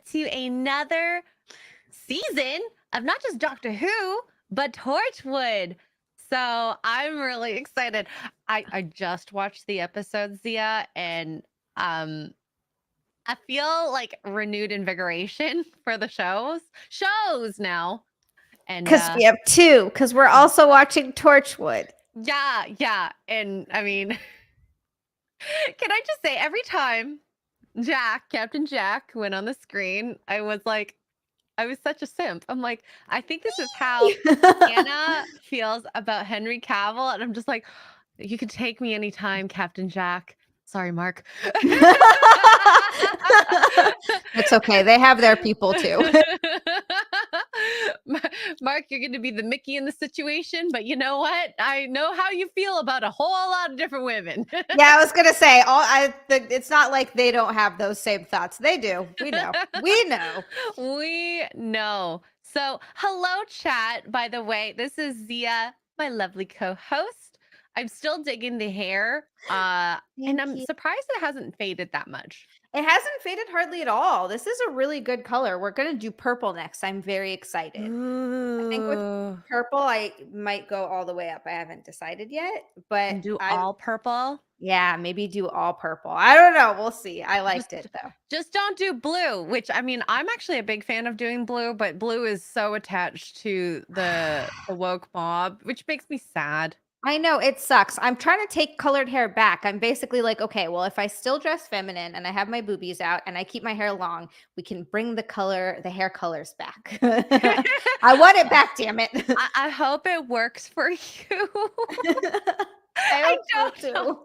to another season of not just Doctor Who, but Torchwood. So I'm really excited. I just watched the episode, Zia, and um I feel like renewed invigoration for the shows now. And Because we have two, because we're also watching Torchwood. yeah. And I mean, can I just say every time Captain Jack went on the screen, I was such a simp. I'm like, I think this is how Anna feels about Henry Cavill. And I'm just like, you can take me anytime, Captain Jack. Sorry, Mark. It's okay. They have their people too. Mark, you're going to be the Mickey in the situation, but you know what? I know how you feel about a whole lot of different women. Yeah, I was gonna say, it's not like they don't have those same thoughts. They do. We know. We know. So, hello, chat. By the way, this is Zia, my lovely co-host. I'm still digging the hair, and I'm surprised it hasn't faded that much. It hasn't faded hardly at all. This is a really good color. We're going to do purple next. I'm very excited. Ooh. I think with purple, I might go all the way up. I haven't decided yet, but do all purple? Yeah, maybe do all purple. I don't know. We'll see. I liked it though. Just don't do blue, which I mean, I'm actually a big fan of doing blue, but blue is so attached to the woke mob, which makes me sad. I know, it sucks. I'm trying to take colored hair back. I'm basically like, okay, well, if I still dress feminine and I have my boobies out and I keep my hair long, we can bring the hair colors back. I want it back, damn it. I hope it works for you. I hope so too.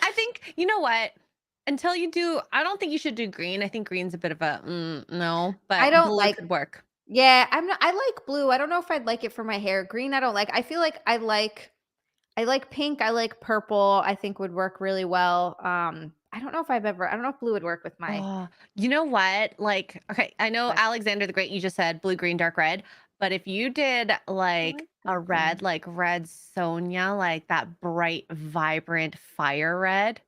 I think, you know what? Until you do, I don't think you should do green. I think green's a bit of a no, but I don't blue like could work. Yeah, I like blue. I don't know if I'd like it for my hair. Green, I don't like. I feel like I like pink. I like purple. I think would work really well. I don't know if blue would work with my. You know what? Like, okay, I know Alexander the Great, you just said blue, green, dark red. But if you did like a red, like red Sonia, like that bright, vibrant fire red,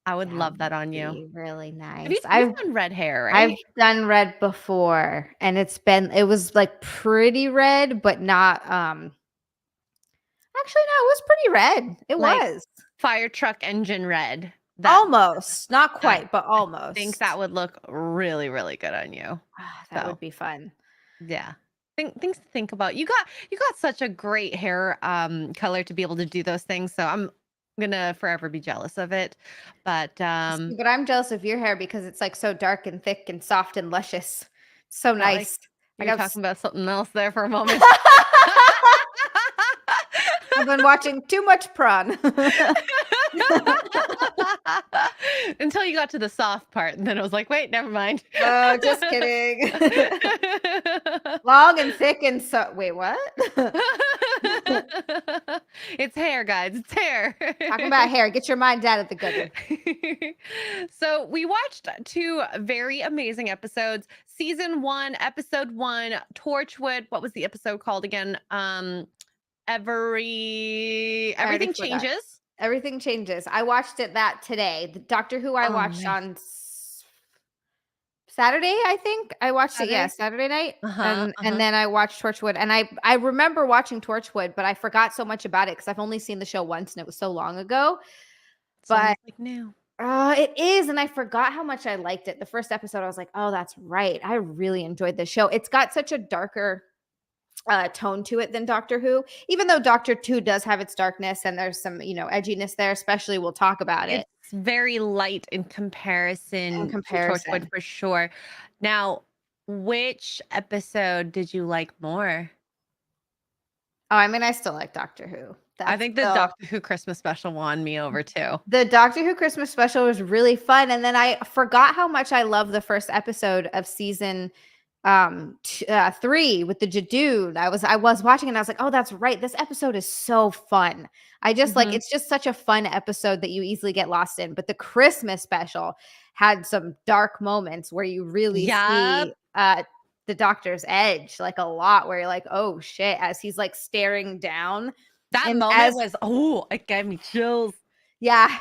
I would love that on you. Really nice. You've done red hair, right? I've done red before, and it was like pretty red, but not actually no, it was pretty red. It was fire truck engine red. Almost, not quite, but almost. I think that would look really, really good on you. That would be fun. Yeah. Things to think about. You got such a great hair color to be able to do those things. So I'm gonna forever be jealous of it. But I'm jealous of your hair because it's like so dark and thick and soft and luscious. So nice. Like, you're talking about something else there for a moment. I've been watching too much Prawn. Until you got to the soft part, and then I was like, wait, never mind. Oh, just kidding. Long and thick and wait, what? It's hair, guys. It's hair. Talking about hair. Get your mind out of the gutter. So we watched 2 very amazing episodes. Season 1, episode 1, Torchwood. What was the episode called again? Everything changes. Everything changes. I watched that today. The Doctor Who I watched on Saturday, I think. I watched it, Saturday night. And then I watched Torchwood. And I remember watching Torchwood, but I forgot so much about it because I've only seen the show once and it was so long ago. But like new. It is. And I forgot how much I liked it. The first episode, I was like, oh, that's right. I really enjoyed the show. It's got such a darker tone to it than Doctor Who, even though Doctor Who does have its darkness and there's some, edginess there, especially we'll talk about it. It's very light in comparison. To Torchwood for sure. Now, which episode did you like more? Oh, I mean, I still like Doctor Who. I think the Doctor Who Christmas special won me over too. The Doctor Who Christmas special was really fun. And then I forgot how much I love the first episode of season 3 with the Jadoon. I was watching and I was like, oh, that's right. This episode is so fun. I just like, it's just such a fun episode that you easily get lost in. But the Christmas special had some dark moments where you really see the Doctor's edge, like a lot, where you're like, oh shit, as he's like staring down. That moment was, it gave me chills. Yeah.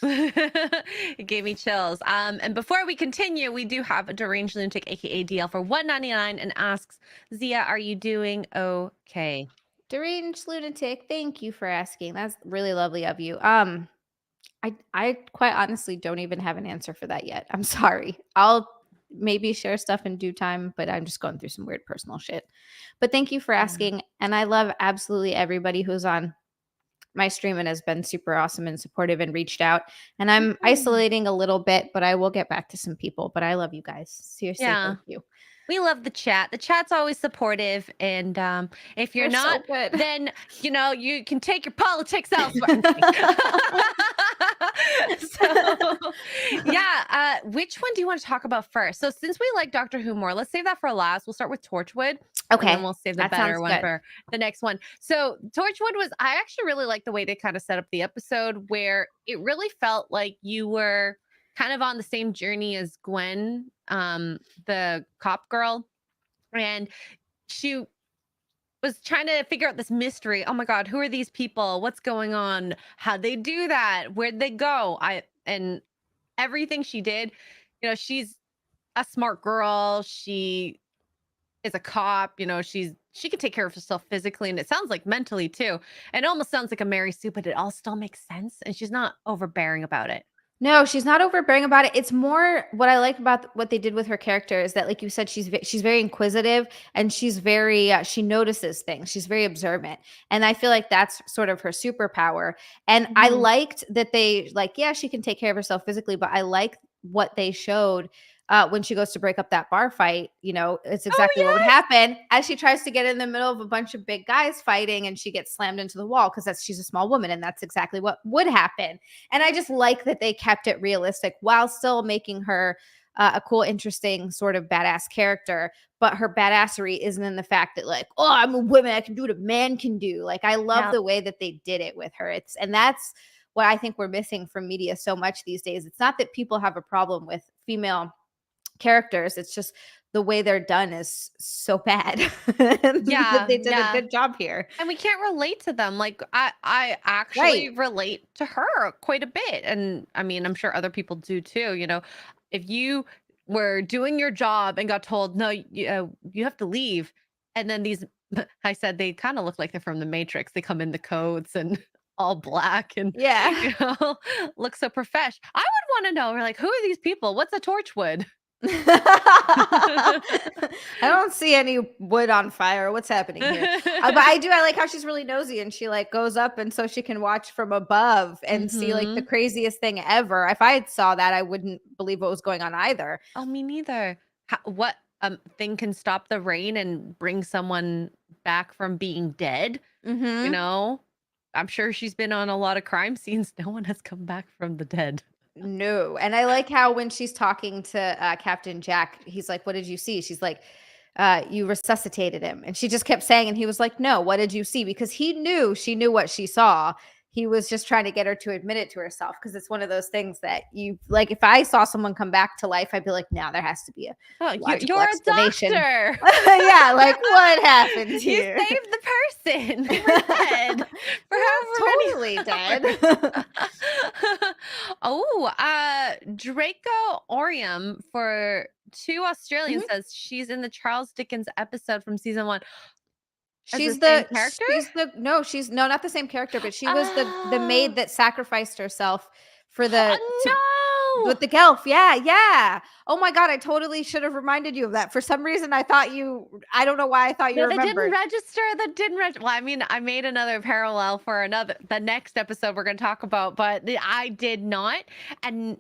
It gave me chills. And before we continue, we do have a deranged lunatic, aka DL, for $1.99 and asks, Zia, are you doing okay? Deranged lunatic, thank you for asking. That's really lovely of you. I quite honestly don't even have an answer for that yet. I'm sorry. I'll maybe share stuff in due time, but I'm just going through some weird personal shit. But thank you for Yeah. asking. And I love absolutely everybody who's on my stream and has been super awesome and supportive and reached out. And I'm Mhm. isolating a little bit, but I will get back to some people. But I love you guys. Seriously, Yeah. thank you. We love the chat. The chat's always supportive. And if you're They're not, so good. then, you can take your politics elsewhere. I'm kidding. So, yeah. Which one do you want to talk about first? So, since we like Doctor Who more, let's save that for last. We'll start with Torchwood. And then Okay, we'll save the that better sounds one good. for the next one. So, Torchwood I actually really like the way they kind of set up the episode where it really felt like you were kind of on the same journey as Gwen, the cop girl. And she was trying to figure out this mystery. Oh my God, who are these people? What's going on? How'd they do that? Where'd they go? And everything she did, she's a smart girl. She is a cop, she can take care of herself physically and it sounds like mentally too. It almost sounds like a Mary Sue, but it all still makes sense. And she's not overbearing about it. No, she's not overbearing about it. It's more what I like about what they did with her character is that, like you said, she's very inquisitive and she's very she notices things. She's very observant, and I feel like that's sort of her superpower. And I Mhm. liked that they yeah, she can take care of herself physically, but I like what they showed. When she goes to break up that bar fight, it's Oh, exactly what would yes. happen as she tries to get in the middle of a bunch of big guys fighting and she gets slammed into the wall because she's a small woman and that's exactly what would happen. And I just like that they kept it realistic while still making her a cool, interesting, sort of badass character. But her badassery isn't in the fact that, like, oh, I'm a woman, I can do what a man can do. Like, I love Yeah. the way that they did it with her. And that's what I think we're missing from media so much these days. It's not that people have a problem with female characters. It's just the way they're done is so bad. That Yeah. they did a Yeah. good job here. And we can't relate to them. Like I actually Right. relate to her quite a bit. And I mean, I'm sure other people do too. If you were doing your job and got told, no, you have to leave. And then I said they kind of look like they're from the Matrix. They come in the coats and all black and, Yeah. look so profesh. I would want to know, we're like, who are these people? What's a Torchwood? I don't see any wood on fire. What's happening here? But I do. I like how she's really nosy and she like goes up and so she can watch from above and see like the Hmm. craziest thing ever. If I had saw that, I wouldn't believe what was going on either. Oh, me neither. What thing can stop the rain and bring someone back from being dead? You Hmm. know, I'm sure she's been on a lot of crime scenes. No one has come back from the dead. No. And I like how when she's talking to Captain Jack, he's like, "What did you see?" She's like, "You resuscitated him." And she just kept saying, and he was like, "No, what did you see?" Because she knew what she saw. He was just trying to get her to admit it to herself because it's one of those things that you like. If I saw someone come back to life, I'd be like, "Now there has to be a Oh, logical you're a explanation." doctor. Yeah, like what happened You here? saved the person. They were dead for Totally however many dead. hours. Oh, Draco Orium for 2 Australian Mhm. says she's in the Charles Dickens episode from season 1 as the She's same the character. she's the no, she's no, not the same character, but she was the Oh, maid that sacrificed herself for the to oh with the Gelf. Yeah, yeah. Oh my god, I totally should have reminded you of that. For some reason, I don't know why I thought no! you No, that didn't remembered. register. That didn't register. Well, I mean, I made another parallel for the next episode we're going to talk about, but I did not. And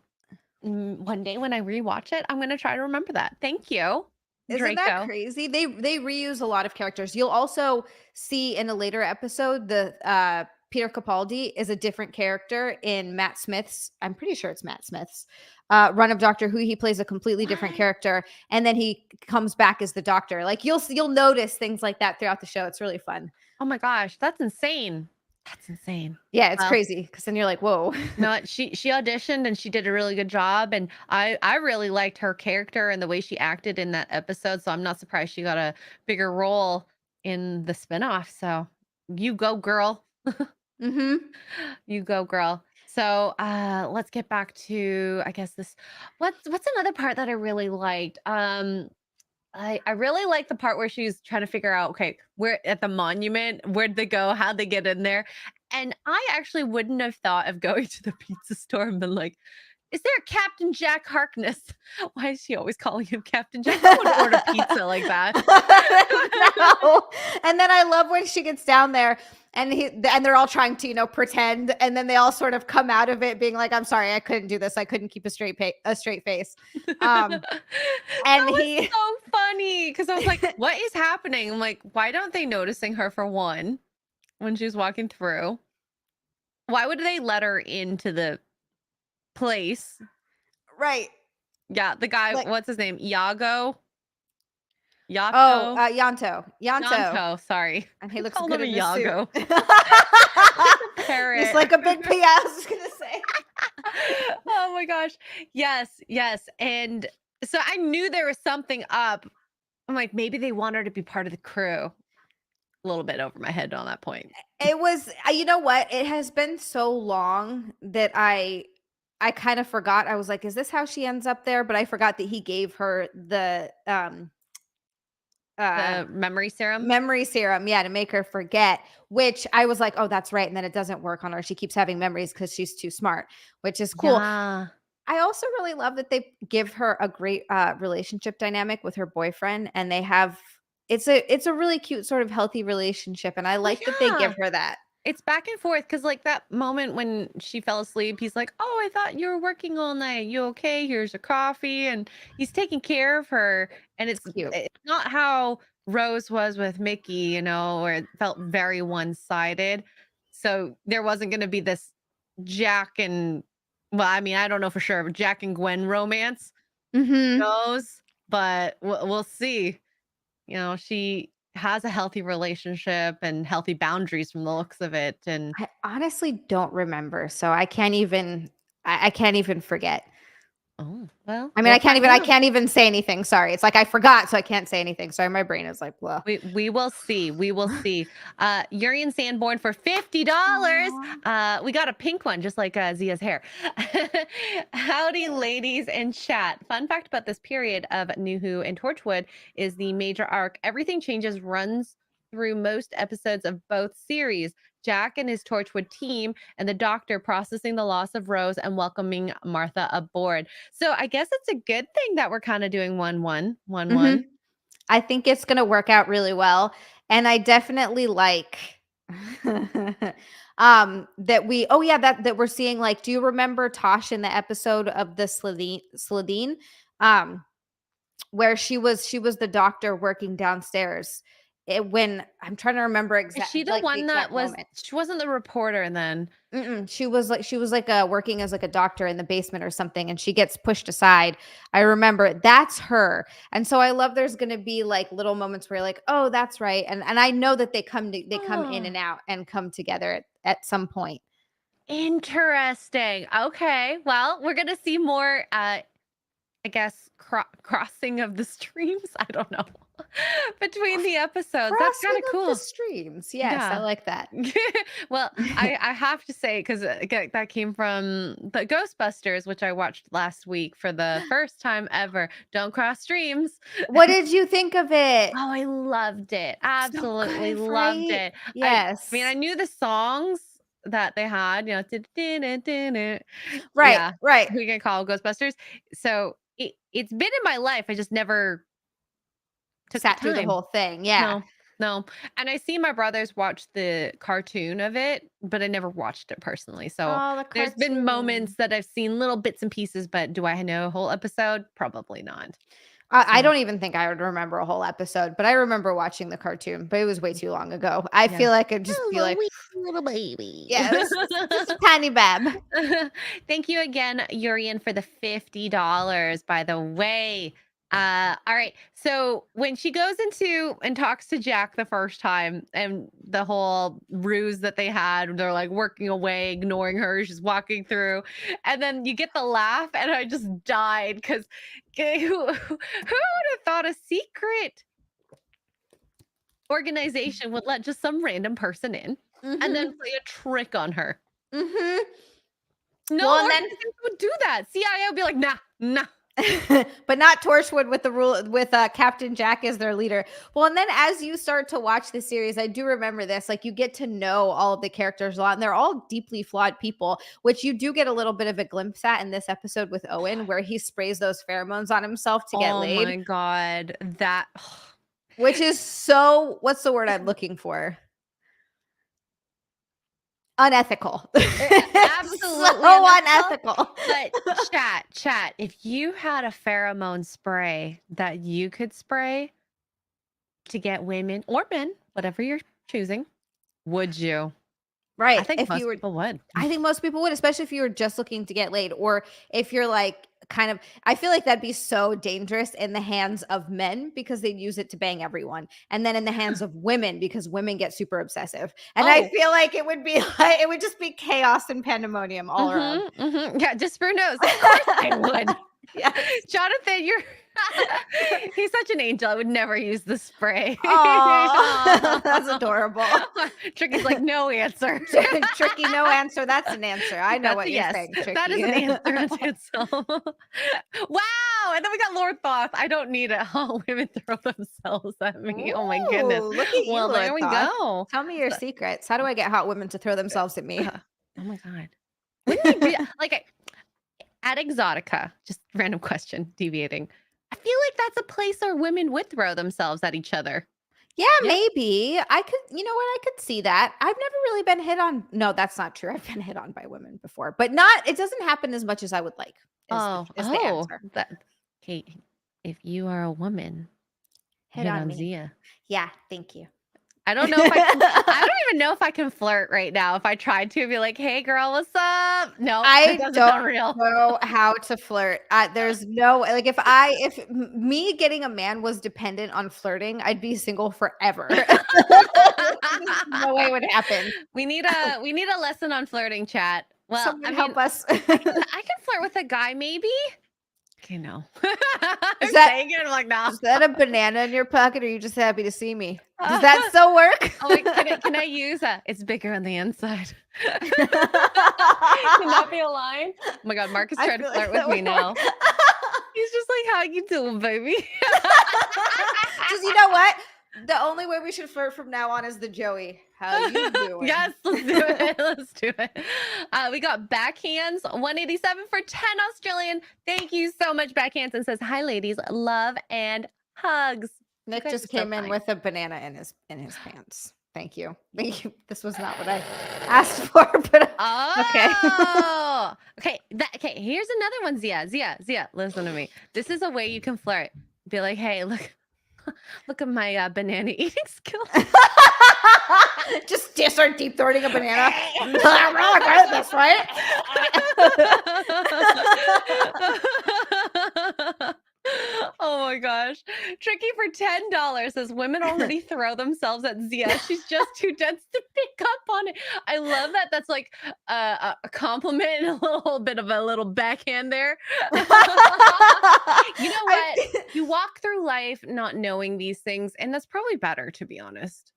one day when I rewatch it, I'm going to try to remember that. Thank you, Isn't that Draco. crazy? They reuse a lot of characters. You'll also see in a later episode the Peter Capaldi is a different character in Matt Smith's. I'm pretty sure it's Matt Smith's run of Doctor Who. He plays a completely different What? character, and then he comes back as the Doctor. Like you'll notice things like that throughout the show. It's really fun. Oh my gosh, that's insane. That's insane. Yeah, it's Well, crazy because then you're like, whoa. you know what? She auditioned and she did a really good job, and I really liked her character and the way she acted in that episode. So I'm not surprised she got a bigger role in the spinoff. So you go, girl. Hmm. You go, girl. So let's get back to, I guess, this. What's another part that I really liked? I really like the part where she's trying to figure out, okay, where at the monument, where'd they go? How'd they get in there? And I actually wouldn't have thought of going to the pizza store and been like, is there a Captain Jack Harkness? Why is she always calling him Captain Jack? Who would order pizza like that? I don't know. And then I love when she gets down there and they're all trying to, pretend, and then they all sort of come out of it being like, "I'm sorry, I couldn't do this. I couldn't keep a straight face." Um, That and was he so funny because I was like, what is happening? I'm like, why don't they noticing her for one when she's walking through? Why would they let her into the place? right. Yeah, the guy, Like, what's his name? Iago? oh, Yato? Yanto, Yanto, sorry. and he I looks called good him in this suit. Iago. The He's parrot. like a big P. I was gonna say. Oh my gosh. Yes, yes. And so I knew there was something up. I'm like, maybe they want her to be part of the crew. A little bit over my head on that point. It was you know what? It has been so long that I kind of forgot. I was like, "Is this how she ends up there?" But I forgot that he gave her the, uh, The memory serum. memory serum, yeah, to make her forget, which I was like, "Oh, that's right," and then it doesn't work on her. She keeps having memories because she's too smart, which is cool. Yeah. I also really love that they give her a great, relationship dynamic with her boyfriend, and they have it's a really cute sort of healthy relationship, and I Oh like that they yeah. give her that. It's back and forth because, like, that moment when she fell asleep, he's like, "Oh, I thought you were working all night. You okay? Here's your coffee." And he's taking care of her. And It's cute. it's not how Rose was with Mickey, where it felt very one-sided. So there wasn't going to be this Jack and, well, I mean, I don't know for sure, but Jack and Gwen romance Mhm. knows, but we'll see. She has a healthy relationship and healthy boundaries from the looks of it. And I honestly don't remember, so I can't even forget. oh, well, I mean, we'll find I out. can't even say anything, sorry. It's like I forgot, so I can't say anything. Sorry, my brain is like, "Well." We will see. We will see. Urian Sanborn for $50. Aw. We got a pink one, just like Zia's hair. Howdy, ladies in chat. Fun fact about this period of New Who and Torchwood is the major arc. Everything Changes runs through most episodes of both series. Jack and his Torchwood team and the Doctor processing the loss of Rose and welcoming Martha aboard. So I guess it's a good thing that we're kind of doing 1-1, 1-1. Mhm. I think it's gonna work out really well, and I definitely like that we oh, yeah, that we're seeing, like, do you remember Tosh in the episode of the Slitheen? Um, where she was the doctor working downstairs. When I'm trying to remember Is she the the one that exact was moment. she wasn't the reporter then? Mm-mm, she was like, working as, like, a doctor in the basement or something, and she gets pushed aside. I remember that's her, and so I love there's gonna be, like, little moments where you're like, "Oh, that's right," and I know that they come in Oh, and out and come together at some point. interesting. Okay. Well, we're gonna see more I guess crossing of the streams. I don't know. Between the episodes. That's kind Crossing of of the cool. streams, yes, I Yeah. like that. Well, I have to say because that came from the Ghostbusters, which I watched last week for the first time ever. Don't cross streams. What did you think of it? Oh, I loved it. So Absolutely good, loved right? it. I mean, I Yes. knew the songs that they had, Right, yeah, right. we can call Ghostbusters. So it's been in my life. I just never took the Sat through the time. whole thing, yeah. No, no. And I see my brothers watch the cartoon of it, but I never watched it personally. So Oh, the there's been moments cartoon. that I've seen little bits and pieces, but do I know a whole episode? Probably not. I So don't even think I would remember a whole episode, but I remember watching the cartoon, but it was way too long ago. I yeah. feel like I'd just be Hello, like, wee little baby. "Yeah, this is just a tiny bab." Thank you again, Urian, for the $50, by the way. All right. So when she goes into and talks to Jack the first time and the whole ruse that they had, they're like working away, ignoring her, she's walking through, and then you get the laugh, and I just died because who would have thought a secret organization would let just some random person in and then Mhm, play a trick on her? mhm. No Well, and then organization would do that. CIA would be like, nah, nah. but not Torchwood with the rule with Captain Jack as their leader. Well, and then as you start to watch the series, I do remember this. Like you get to know all of the characters a lot, and they're all deeply flawed people, which you do get a little bit of a glimpse at in this episode with Owen, where he sprays those pheromones on himself to get Oh laid, my God. That which is so. What's the word I'm looking for? Unethical. absolutely so unethical. But chat, if you had a pheromone spray that you could spray to get women or men, whatever you're choosing, would you? Right. I think If most you were, people would. I think most people would, especially if you were just looking to get laid, or if you're like kind of, I feel like that'd be so dangerous in the hands of men because they'd use it to bang everyone. And then in the hands of women because women get super obsessive. And I feel like it would be like, it would just be chaos and pandemonium all around. Yeah, just for nose. Of course I would. Yes. Jonathan, he's such an angel. I would never use the spray. Oh, that's adorable. Tricky's like, no answer. Tricky, no answer. That's an answer. I know what you're saying, Tricky. That is an answer unto itself. Wow. And then we got Lord Thoth. I don't need it. All women throw themselves at me. Oh my goodness. Ooh, look at you, Well, there Lord we Thoth. go. Tell me your secrets. How do I get hot women to throw themselves at me? Oh my God. Wouldn't you be like at Exotica? Just random question, deviating. I feel like that's a place where women would throw themselves at each other. Yeah, maybe. I could, you know what? I could see that. I've never really been hit on. No, that's not true. I've been hit on by women before, but it doesn't happen as much as I would like. Is the answer. Okay. If you are a woman, Hit on me. Zia. Yeah, thank you. I don't know if I don't even know if I can flirt right now. If I tried to be like, hey girl, what's up? No, I don't don't know how to flirt. There's no, like if me getting a man was dependent on flirting, I'd be single forever. No way it would happen. We need a lesson on flirting, chat. Well, Someone help us. I can flirt with a guy, maybe. Okay, no. Is that, saying it, I'm like, nah. Is that a banana in your pocket, or are you just happy to see me? Does that still work? I'm like, can I use that? It's bigger on the inside. Can that be a line? Oh my God, Mark is trying to flirt with me now. He's just like, how you doing, baby? Just, you know what? The only way we should flirt from now on is the Joey. How you doing? Yes, let's do it. Let's do it. We got backhands 187 for 10 Australian. Thank you so much, backhands, and says, hi, ladies, love and hugs. Nick just came in with a banana in his pants. Thank you. Thank you. This was not what I asked for, but okay. Okay. Here's another one, Zia. Zia, listen to me. This is a way you can flirt. Be like, hey, look at my banana eating skills. Just start deep throating a banana. That's right. Oh my gosh. Tricky for $10 says women already throw themselves at Zia. She's just too dense to pick up on it. I love that. That's like a compliment and a little bit of a little backhand there. You know what? You walk through life not knowing these things, and that's probably better, to be honest.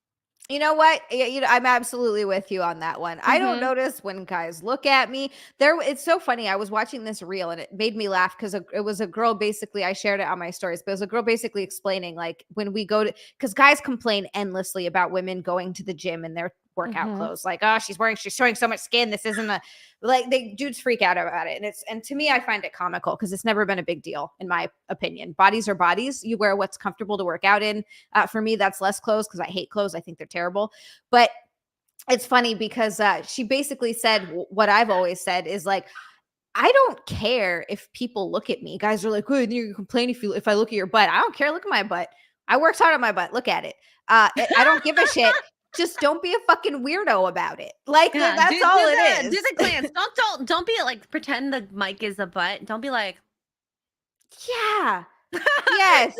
You know what? I'm absolutely with you on that one. I don't notice when guys look at me. It's so funny. I was watching this reel and it made me laugh because it was a girl basically, I shared it on my stories, but it was a girl basically explaining like when we go to, because guys complain endlessly about women going to the gym in their workout clothes. Like, oh, she's showing so much skin. This isn't dudes freak out about it. And to me, I find it comical because it's never been a big deal in my opinion. Bodies are bodies. You wear what's comfortable to work out in. For me, that's less clothes because I hate clothes. I think they're terrible. But it's funny because she basically said what I've always said is like, I don't care if people look at me. Guys are like, oh, you complain if I look at your butt. I don't care. Look at my butt. I worked hard on my butt. Look at it. I don't give a shit. Just don't be a fucking weirdo about it. Like that's all it is. Do the glance. Don't be like pretend the mic is a butt. Don't be like, yeah, yes.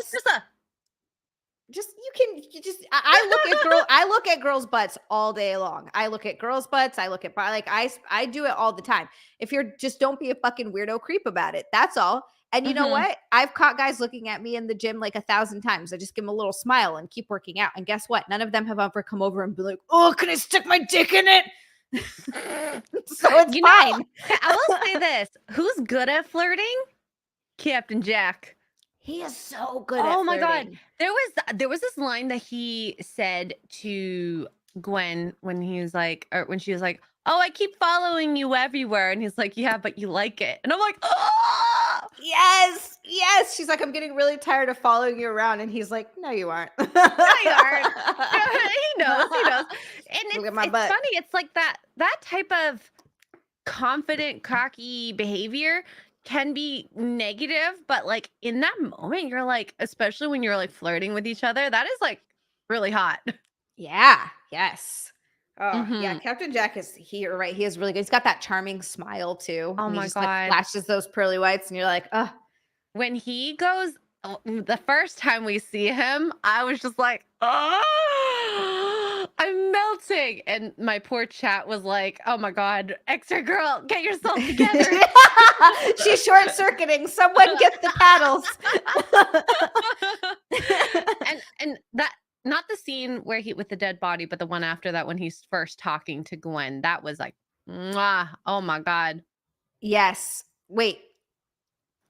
I look at girls' butts all day long. I look at girls' butts. I look at I do it all the time. If you're just don't be a fucking weirdo creep about it. That's all. And you know what? I've caught guys looking at me in the gym like 1,000 times. I just give them a little smile and keep working out. And guess what? None of them have ever come over and be like, oh, can I stick my dick in it? So it's You know, fine. I will say this: who's good at flirting? Captain Jack. He is so good at Oh my god, flirting. there was this line that he said to Gwen when he was like, or when she was like, "Oh, I keep following you everywhere," and he's like, "Yeah, but you like it," and I'm like, "Oh, Yes, yes. She's like, "I'm getting really tired of following you around," and he's like, "No, you aren't." no, you aren't." He knows, and Look at my it's butt. funny. It's like that type of confident, cocky behavior can be negative, but like in that moment, you're like, especially when you're like flirting with each other, that is like really hot. Yeah, yes. Oh, yeah, Hmm. Captain Jack is here, right? He is really good. He's got that charming smile too, Oh and he my just like god. flashes those pearly whites, and you're like, "Oh, When he goes, the first time we see him, I was just like, oh, I'm melting. And my poor chat was like, oh my God, Xray Girl, get yourself together. she's short circuiting. Someone get the paddles." And that, not the scene where he with the dead body, but the one after that when he's first talking to Gwen, that was like, mwah, oh my God. Yes. Wait.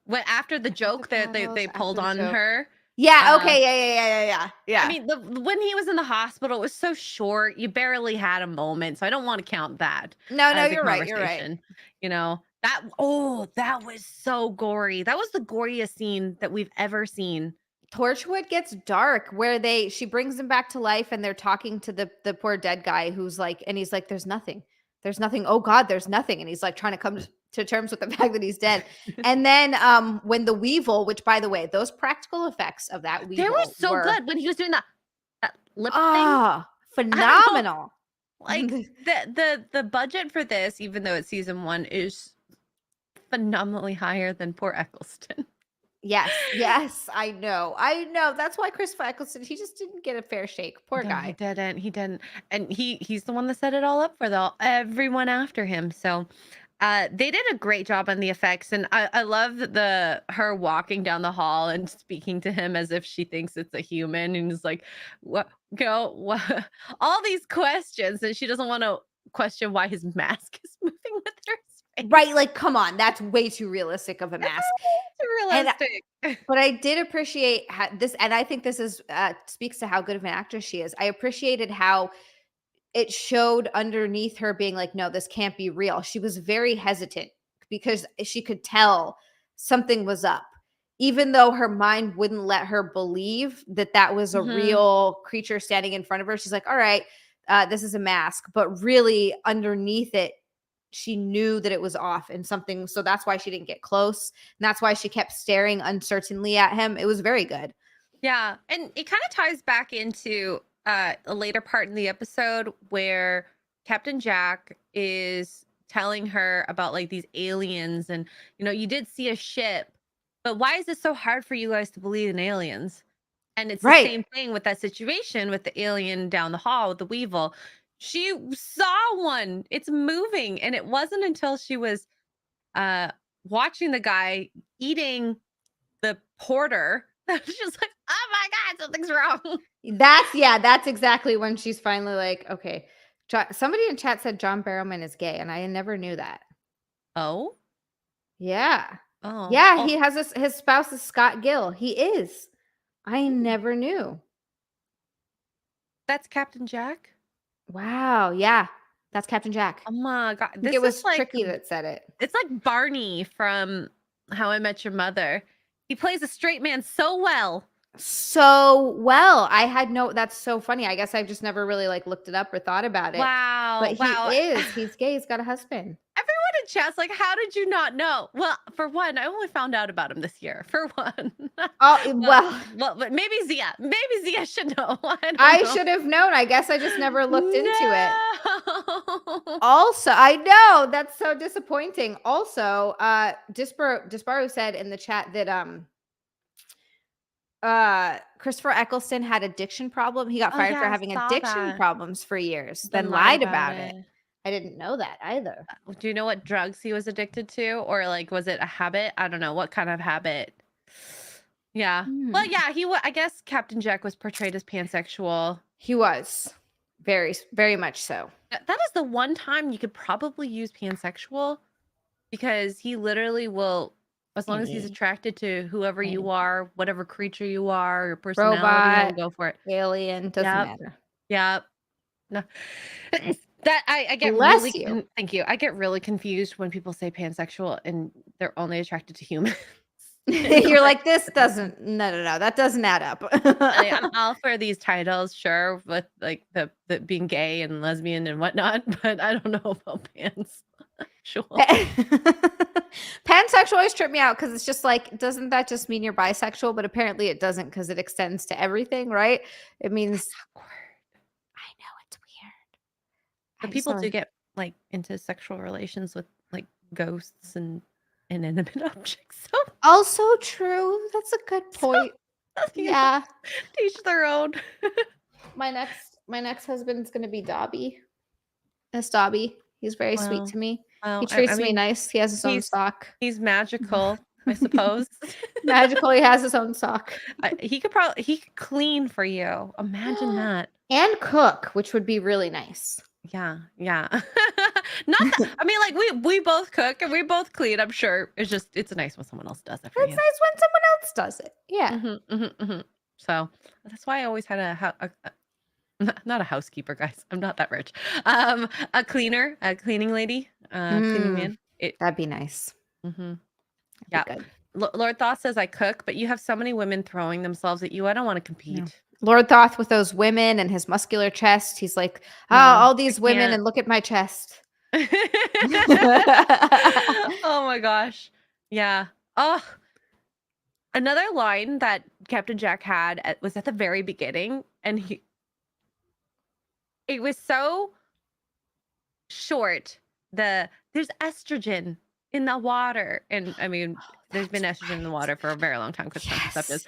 When after the Get the joke that paddles they after pulled the on joke. her, Yeah. uh, Okay. Yeah. I Yeah. mean, the when he was in the hospital, it was so short. You barely had a moment, so I don't want to count that No. as a You're right. You're right. conversation. You know that. Oh, that was so gory. That was the goriest scene that we've ever seen. Torchwood gets dark where she brings him back to life, and they're talking to the poor dead guy who's like, and he's like, there's nothing, oh god, there's nothing, and he's like trying to come to terms with the fact that he's dead. And then when the weevil, which by the way, those practical effects of that They were weevil so were good when he was doing that lip thing. I don't know, phenomenal. like the budget for this, even though it's season one, is phenomenally higher than poor Eccleston. Yes, I know, that's why Christopher Eccleston, he just didn't get a fair shake, poor No, he guy. didn't. He didn't. And he's the one that set it all up for everyone after him. So they did a great job on the effects. And I love the her walking down the hall and speaking to him as if she thinks it's a human. And he's like, what go what all these questions. And she doesn't want to question why his mask is moving with her face. Right, like, come on, that's way too realistic of a mask. It's And realistic. but I did appreciate this, and I think this is speaks to how good of an actress she is. I appreciated how it showed underneath her being like, "No, this can't be real." She was very hesitant because she could tell something was up, even though her mind wouldn't let her believe that that was a Hmm. real creature standing in front of her. She's like, "All right, this is a mask," but really underneath it, she knew that it was off and something. So that's why she didn't get close, and that's why she kept staring uncertainly at him. It was very good. Yeah, and it kind of ties back into a later part in the episode where Captain Jack is telling her about like these aliens and you did see a ship, but why is it so hard for you guys to believe in aliens? And it's the Right. same thing with that situation with the alien down the hall with the weevil. She saw one. It's moving and it wasn't until she was uh watching the guy eating the porter. She's like, "Oh my god, something's wrong." That's exactly when she's finally like, okay. Somebody in chat said John Barrowman is gay, and I never knew that. Oh, Yeah. oh, Yeah, oh, he has his spouse is Scott Gill. He is. I hmm, never knew. that's Captain Jack. Wow. Yeah. That's Captain Jack. Oh my god, I think it this is was like Tricky that said it. it's like Barney from How I Met Your Mother. He plays a straight man so well. So well. I had no That's so funny. I guess I've just never really like looked it up or thought about it. But Wow, he wow. is. He's gay. He's got a husband. Everyone in chat's like, "How did you not know?" Well, for one, I only found out about him this year. For one, Oh, well, well, but maybe Zia should know. I don't I know. should have known. I guess I just never looked into it. No. Also, I know that's so disappointing. Also, Disparu said in the chat that Christopher Eccleston had addiction problem. He got Oh fired for yeah, I having saw addiction that. problems for years, Then then lied lied about about it. it. I didn't know that either. Do you know what drugs he was addicted to? Or like was it a habit? I don't know what kind of habit. Yeah. Well, Hmm. yeah, I guess Captain Jack was portrayed as pansexual. He was Very, very much so. That is the one time you could probably use pansexual, because he literally will, as long as he's attracted to whoever you are, whatever creature you are, your personality, he'll Robot, go for it. alien, doesn't Yep. matter. Yep. No. That I get really Bless you. thank you. I get really confused when people say pansexual and they're only attracted to humans. You're like, this doesn't, no, that doesn't add up. I'm all for these titles, sure, with like the being gay and lesbian and whatnot, but I don't know about pansexual. Pansexual always tripped me out because it's just like, doesn't that just mean you're bisexual? But apparently it doesn't, because it extends to everything, right? It means Awkward. I know it's weird. But I people just do don't- get like into sexual relations with like ghosts and inanimate objects. So Also true. That's a good point. you know, Yeah. to each their own. My next husband's gonna be Dobby. That's Dobby. He's very sweet Well, to me. well, He I treats me mean, nice. He has his own he's sock. he's magical, I suppose. Magical. He has his own sock. He could clean for you. Imagine that. And cook, which would be really nice. Yeah. Not that I mean, like we both cook and we both clean, I'm sure. It's nice when someone else does it for It's you. nice when someone else does it. Yeah. So that's why I always had not a housekeeper, guys. I'm not that rich. A cleaner, a cleaning lady, cleaning man. That'd be nice. Yeah. Good. Lord Thoth says I cook, but you have so many women throwing themselves at you. I don't want to compete. No. Lord Thoth with those women and his muscular chest. He's like, oh, No, all these I women can't. and look at my chest. Oh my gosh. Yeah. Oh, another line that Captain Jack had was at the very beginning, and it was so short. There's estrogen in the water, and I mean, there's been estrogen in the water for a very long time because stuff is.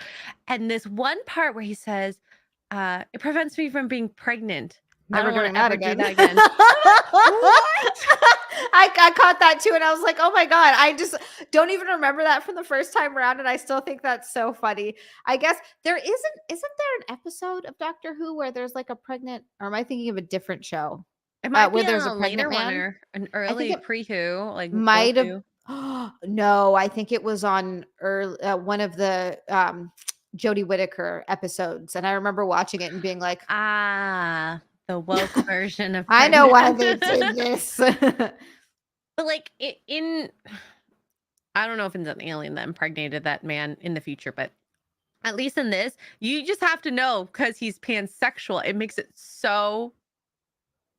And this one part where he says, "It prevents me from being pregnant." Never I don't doing want that to ever again. do that again. What? I caught that too, and I was like, "Oh my god!" I just don't even remember that from the first time around, and I still think that's so funny. I guess isn't there an episode of Doctor Who where there's like a pregnant, or am I thinking of a different show? It might Where be there's on a a later pregnant one man? or an I think early it pre-Who, like might old have. Who. No, I think it was on one of the Jodie Whittaker episodes, and I remember watching it and being like, Ah, the woke version of "I know why they pregnant. did this." But like I don't know if it's an alien that impregnated that man in the future, but at least in this, you just have to know because he's pansexual. It makes it so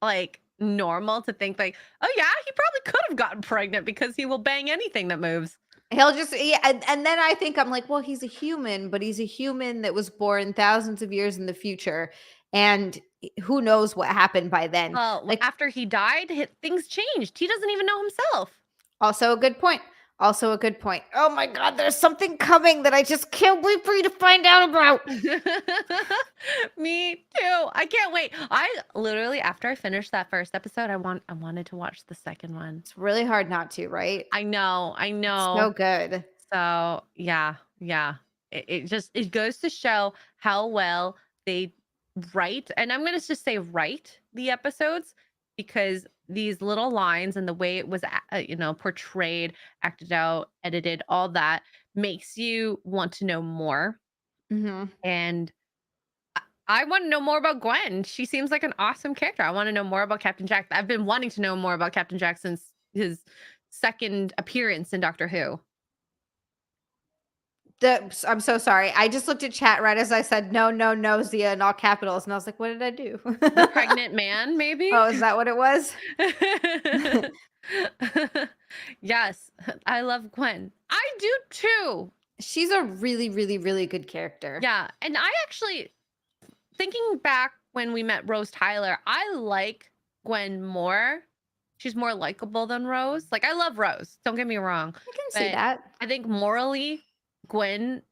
like normal to think like, oh yeah, he probably could have gotten pregnant because he will bang anything that moves. He'll just and then I think I'm like, well, he's a human, but he's a human that was born thousands of years in the future, and who knows what happened by then. Well, Like, after he died, things changed. He doesn't even know himself. also a good point. Also a good point. Oh my god, there's something coming that I just can't wait for you to find out about. Me too. I can't wait. I literally, after I finished that first episode, I wanted to watch the second one. It's really hard not to, right? I know. So good. So yeah. It goes to show how well they write, and I'm gonna just say write the episodes, because these little lines and the way it was portrayed, acted out, edited, all that makes you want to know more. And I want to know more about Gwen. She seems like an awesome character. I want to know more about Captain Jack. I've been wanting to know more about Captain Jack since his second appearance in Doctor Who. I'm so sorry. I just looked at chat right as I said no, Zia in all capitals, and I was like, what did I do? The pregnant man, maybe? Oh, is that what it was? Yes, I love Gwen. I do too. She's a really, really, really good character. Yeah, and I actually, thinking back when we met Rose Tyler, I like Gwen more. She's more likable than Rose. Like, I love Rose. Don't get me wrong. I can see that. I think morally, Gwen,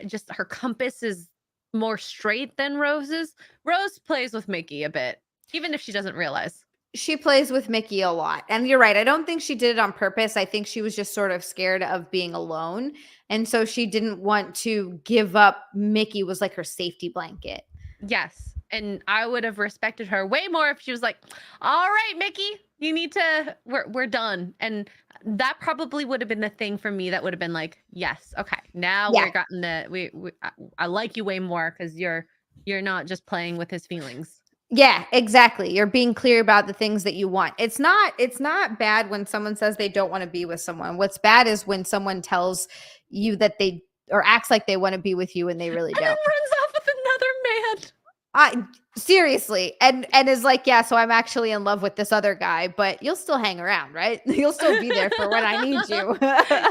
just her compass is more straight than Rose's. Rose plays with Mickey a bit, even if she doesn't realize. She plays with Mickey a lot. And you're right. I don't think she did it on purpose. I think she was just sort of scared of being alone. And so she didn't want to give up. Mickey was like her safety blanket. Yes. And I would have respected her way more if she was like, "All right, Mickey, you need to we're done." And that probably would have been the thing for me that would have been like, "Yes, okay. Now Yeah. we're gotten the I like you way more cuz you're not just playing with his feelings." Yeah, exactly. You're being clear about the things that you want. It's not bad when someone says they don't want to be with someone. What's bad is when someone tells you that they or acts like they want to be with you and they really And then don't. runs off with another man. I seriously, and is like, yeah, so I'm actually in love with this other guy, but you'll still hang around, right? You'll still be there for when I need you.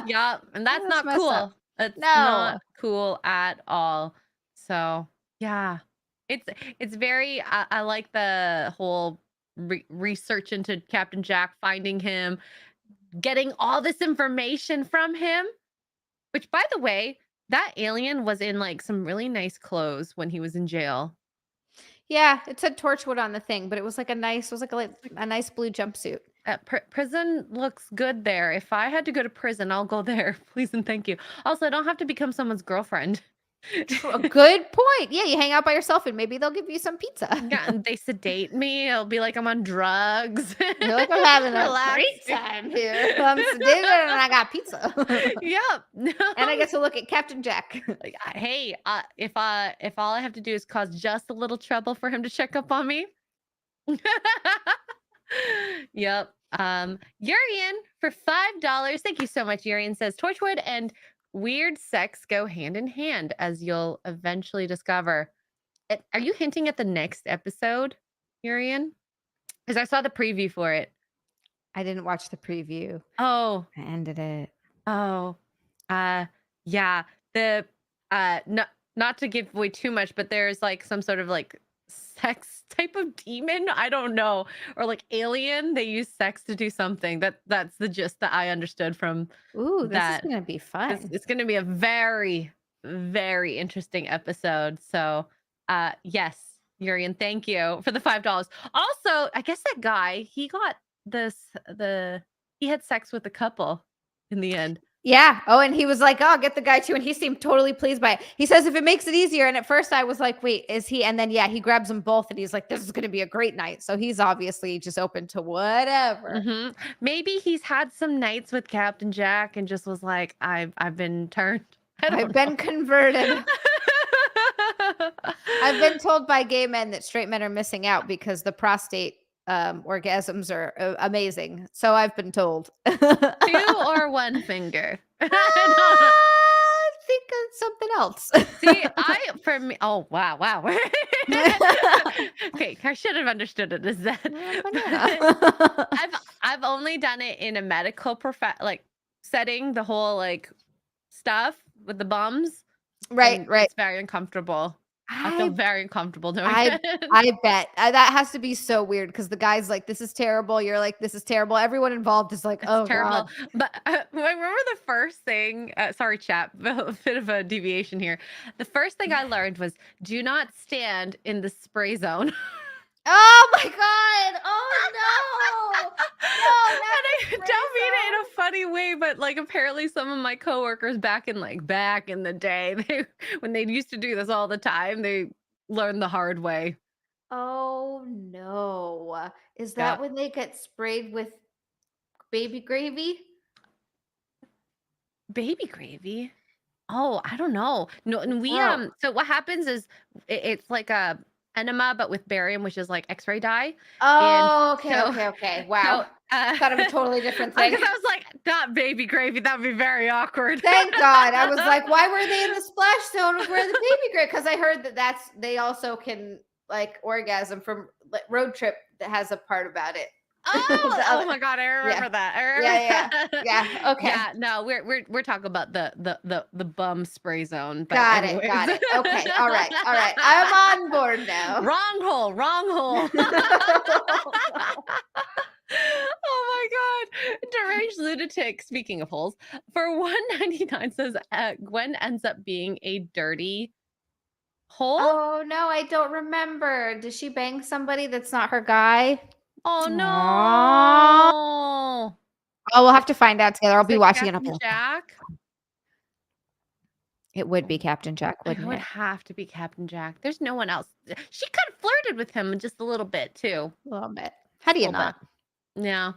Yeah, and that's That's not messed up. cool. That's not No. cool at all. So, yeah. It's it's very I like the whole research into Captain Jack, finding him, getting all this information from him, which by the way, that alien was in like some really nice clothes when he was in jail. Yeah, it said Torchwood on the thing, but it was like a nice blue jumpsuit. Prison looks good there. If I had to go to prison, I'll go there. Please and thank you. Also, I don't have to become someone's girlfriend. A good point. Yeah, you hang out by yourself and maybe they'll give you some pizza. Yeah, and they sedate me. It'll be like I'm on drugs. You're like, I'm having a great Relaxing. time here. I'm sedated and I got pizza. Yep. No. And I get to look at Captain Jack. Like, hey, if all I have to do is cause just a little trouble for him to check up on me. Yep. Urian for $5. Thank you so much. Urian says Torchwood and weird sex go hand in hand, as you'll eventually discover. Are you hinting at the next episode, Urian? Because I saw the preview for it. I didn't watch the preview. Oh, I ended it. oh, yeah. The not to give away too much, but there's like some sort of like sex type of demon. I don't know, or like alien. They use sex to do something. That's the gist that I understood from Ooh, this is that. gonna be fun. It's going to be a very, very interesting episode. So, yes, Urian, thank you for the $5. Also, I guess that guy he had sex with a couple in the end. Yeah. Oh, and he was like, "Oh, get the guy too," and he seemed totally pleased by it. He says, "If it makes it easier," and at first I was like, "Wait, is he?" And then yeah, he grabs them both, and he's like, "This is going to be a great night." So he's obviously just open to whatever. Maybe he's had some nights with Captain Jack and just was like, I've been turned. I I've don't been know. converted. I've been told by gay men that straight men are missing out because the prostate orgasms are amazing. So I've been told. Two or one finger. I don't know. I think it's something else. See, for me, oh wow. Okay, I should have understood it as that. Banana. I've only done it in a medical like setting, the whole like stuff with the bums, Right, and right. it's very uncomfortable. I feel very uncomfortable doing I it. I bet that has to be so weird because the guy's like, "This is terrible." You're like, "This is terrible." Everyone involved is like, It's "Oh God." terrible. But I remember the first thing, sorry, chap, a bit of a deviation here. The first thing I learned was do not stand in the spray zone. Oh my God! Oh no! No, not And I the don't spray mean it in zone. a funny way, but like apparently some of my coworkers back in the day, when they used to do this all the time, they learned the hard way. Oh no! Is Yeah. that when they get sprayed with baby gravy? Baby gravy. Oh, I don't know. No, and we Oh. so what happens is it's like a enema, but with barium, which is like X-ray dye. And Oh, okay, so okay, okay. so Wow. Thought of a totally different thing. because I was like, not baby gravy, that would be very awkward. Thank God. I was like, why were they in the splash zone of where the baby gravy? Because I heard that they also can like orgasm from like, Road Trip that has a part about it. Oh, The oh other, my God, I yeah, remember that. I yeah, remember yeah, that. yeah. Okay, Yeah, no, we're talking about the bum spray zone, but got it, anyways. got it. Okay, all right, all right. I'm on board now. Wrong hole, wrong hole. Oh my God. Deranged lunatic, speaking of holes, for 199 says Gwen ends up being a dirty hole. Oh no, I don't remember. Did she bang somebody that's not her guy? Oh Aw. no. Oh, we'll have to find out together. I'll Is be it watching it. Captain Jack? It would be Captain Jack, It wouldn't would it? have to be Captain Jack. There's no one else. She kind of flirted with him just a little bit too. A little bit. How Just do a you little bit. not? Yeah.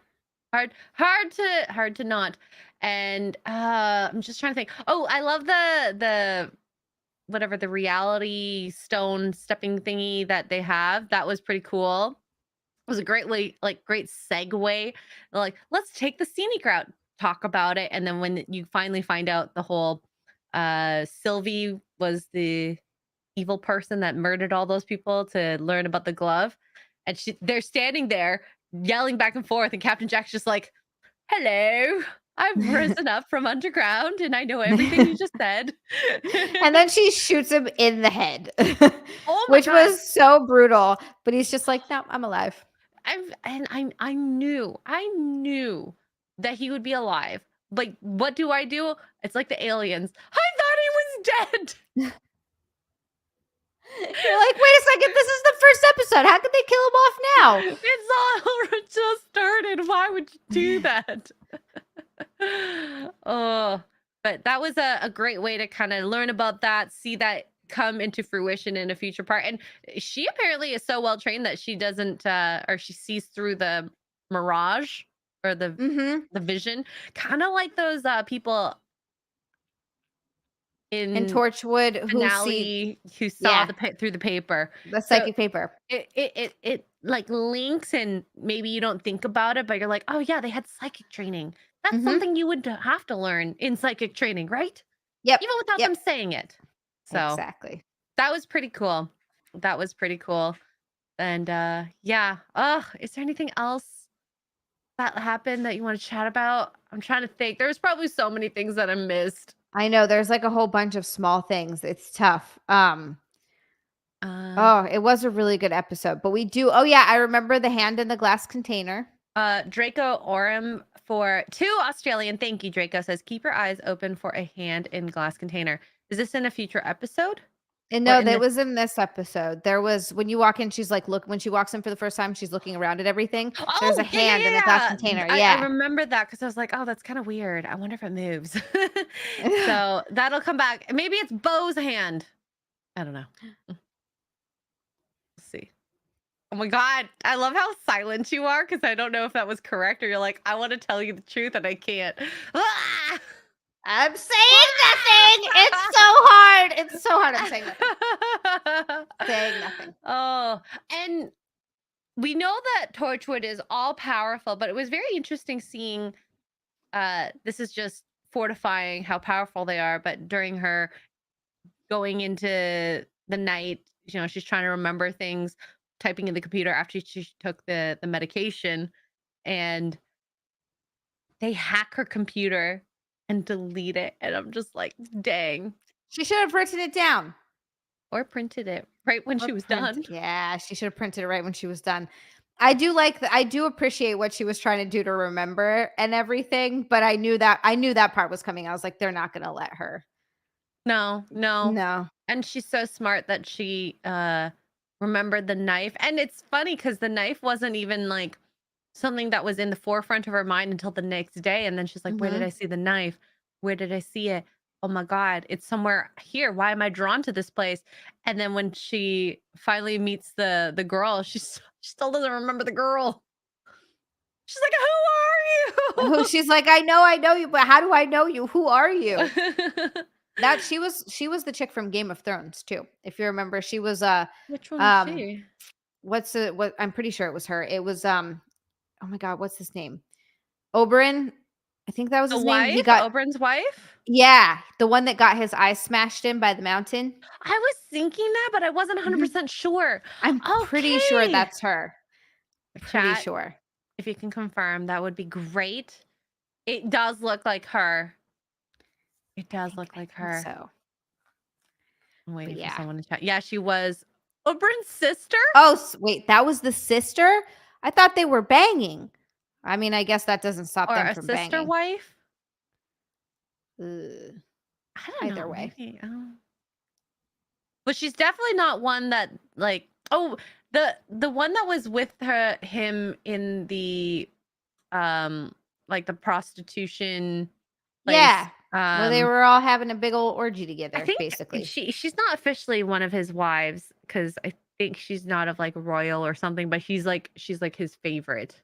Hard to not. And I'm just trying to think. Oh, I love the whatever the reality stone stepping thingy that they have. That was pretty cool. It was a great way, like great segue. Like, let's take the scenic route, talk about it, and then when you finally find out the whole Sylvie was the evil person that murdered all those people to learn about the glove, and they're standing there yelling back and forth, and Captain Jack's just like, "Hello, I've risen up from underground, and I know everything you just said." And then she shoots him in the head, Oh my which god! was so brutal. But he's just like, no, I'm alive. I knew that he would be alive. Like, what do I do? It's like the aliens. I thought he was dead. You're like, wait a second, this is the first episode. How could they kill him off now? It's all just started. Why would you do that? Oh, but that was a great way to kind of learn about that, see that come into fruition in a future part. And she apparently is so well trained that she doesn't or she sees through the mirage or Mm-hmm. the vision, kind of like those people And in Torchwood, who see, finale who saw yeah, the through the paper. the So psychic paper. it like links, and maybe you don't think about it, but you're like, oh yeah, they had psychic training. That's Mm-hmm. something you would have to learn in psychic training, right? Yep. Even without Yep. them saying it. So Exactly. that was pretty cool. That was pretty cool. And yeah. Oh, is there anything else that happened that you want to chat about? I'm trying to think. There's probably so many things that I missed. I know there's like a whole bunch of small things. It's tough. Uh Oh, it was a really good episode. But we do, oh yeah, I remember the hand in the glass container. Draco Oram for 2 Australian. Thank you, Draco says, keep your eyes open for a hand in glass container. Is this in a future episode? And Or no, in that this? was in this episode. There was when you walk in, she's like, look, when she walks in for the first time, she's looking around at everything. There's a Oh, hand in the glass container. I Yeah. remember that because I was like, oh, that's kind of weird. I wonder if it moves. So that'll come back. Maybe it's Bo's hand. I don't know. Let's see. Oh my God. I love how silent you are because I don't know if that was correct or you're like, I want to tell you the truth and I can't. Ah! I'm saying nothing. It's so hard. It's so hard. I'm saying nothing. Saying nothing. Oh, and we know that Torchwood is all powerful, but it was very interesting seeing this is just fortifying how powerful they are, but during her going into the night, you know, she's trying to remember things, typing in the computer after she took the medication, and they hack her computer and delete it. And I'm just like, dang. She should have written it down. Or printed it right when Or she was print- done. Yeah, she should have printed it right when she was done. I do like I do appreciate what she was trying to do to remember and everything, but I knew that part was coming. I was like, they're not gonna let her. No. No. And she's so smart that she remembered the knife. And it's funny because the knife wasn't even like something that was in the forefront of her mind until the next day. And then she's like, where did Mhm. I see the knife? Where did I see it? Oh my God, it's somewhere here. Why am I drawn to this place? And then when she finally meets the girl, she still doesn't remember the girl. She's like, Who she's like, I know you, but how do I know you? Who are you? who are you? That she was the chick from Game of Thrones too. If you remember, she was Which one is um she? what I'm pretty sure it was her. It was oh my god, what's his name? Oberyn. I think that was The his name. He wife? got Oberyn's wife? yeah, the one that got his eyes smashed in by the mountain. I was thinking that, but I wasn't Mhm. 100% sure. I'm pretty sure Okay. that's her. Pretty Chat, sure. if you can confirm, that would be great. It does look like her. It does look like I think her. so. I'm waiting for yeah. someone to chat. Yeah, she was Oberyn's sister. Oh, wait, that was the sister? I thought they were banging. I mean, I guess that doesn't stop Or them a from sister banging. wife. Ugh. I don't Either know. way. Maybe. But she's definitely not one that like. Oh, the one that was with him in the like the prostitution place. Yeah. Well, they were all having a big old orgy together, I think basically. she's not officially one of his wives because I think she's not of like royal or something, but she's like his favorite.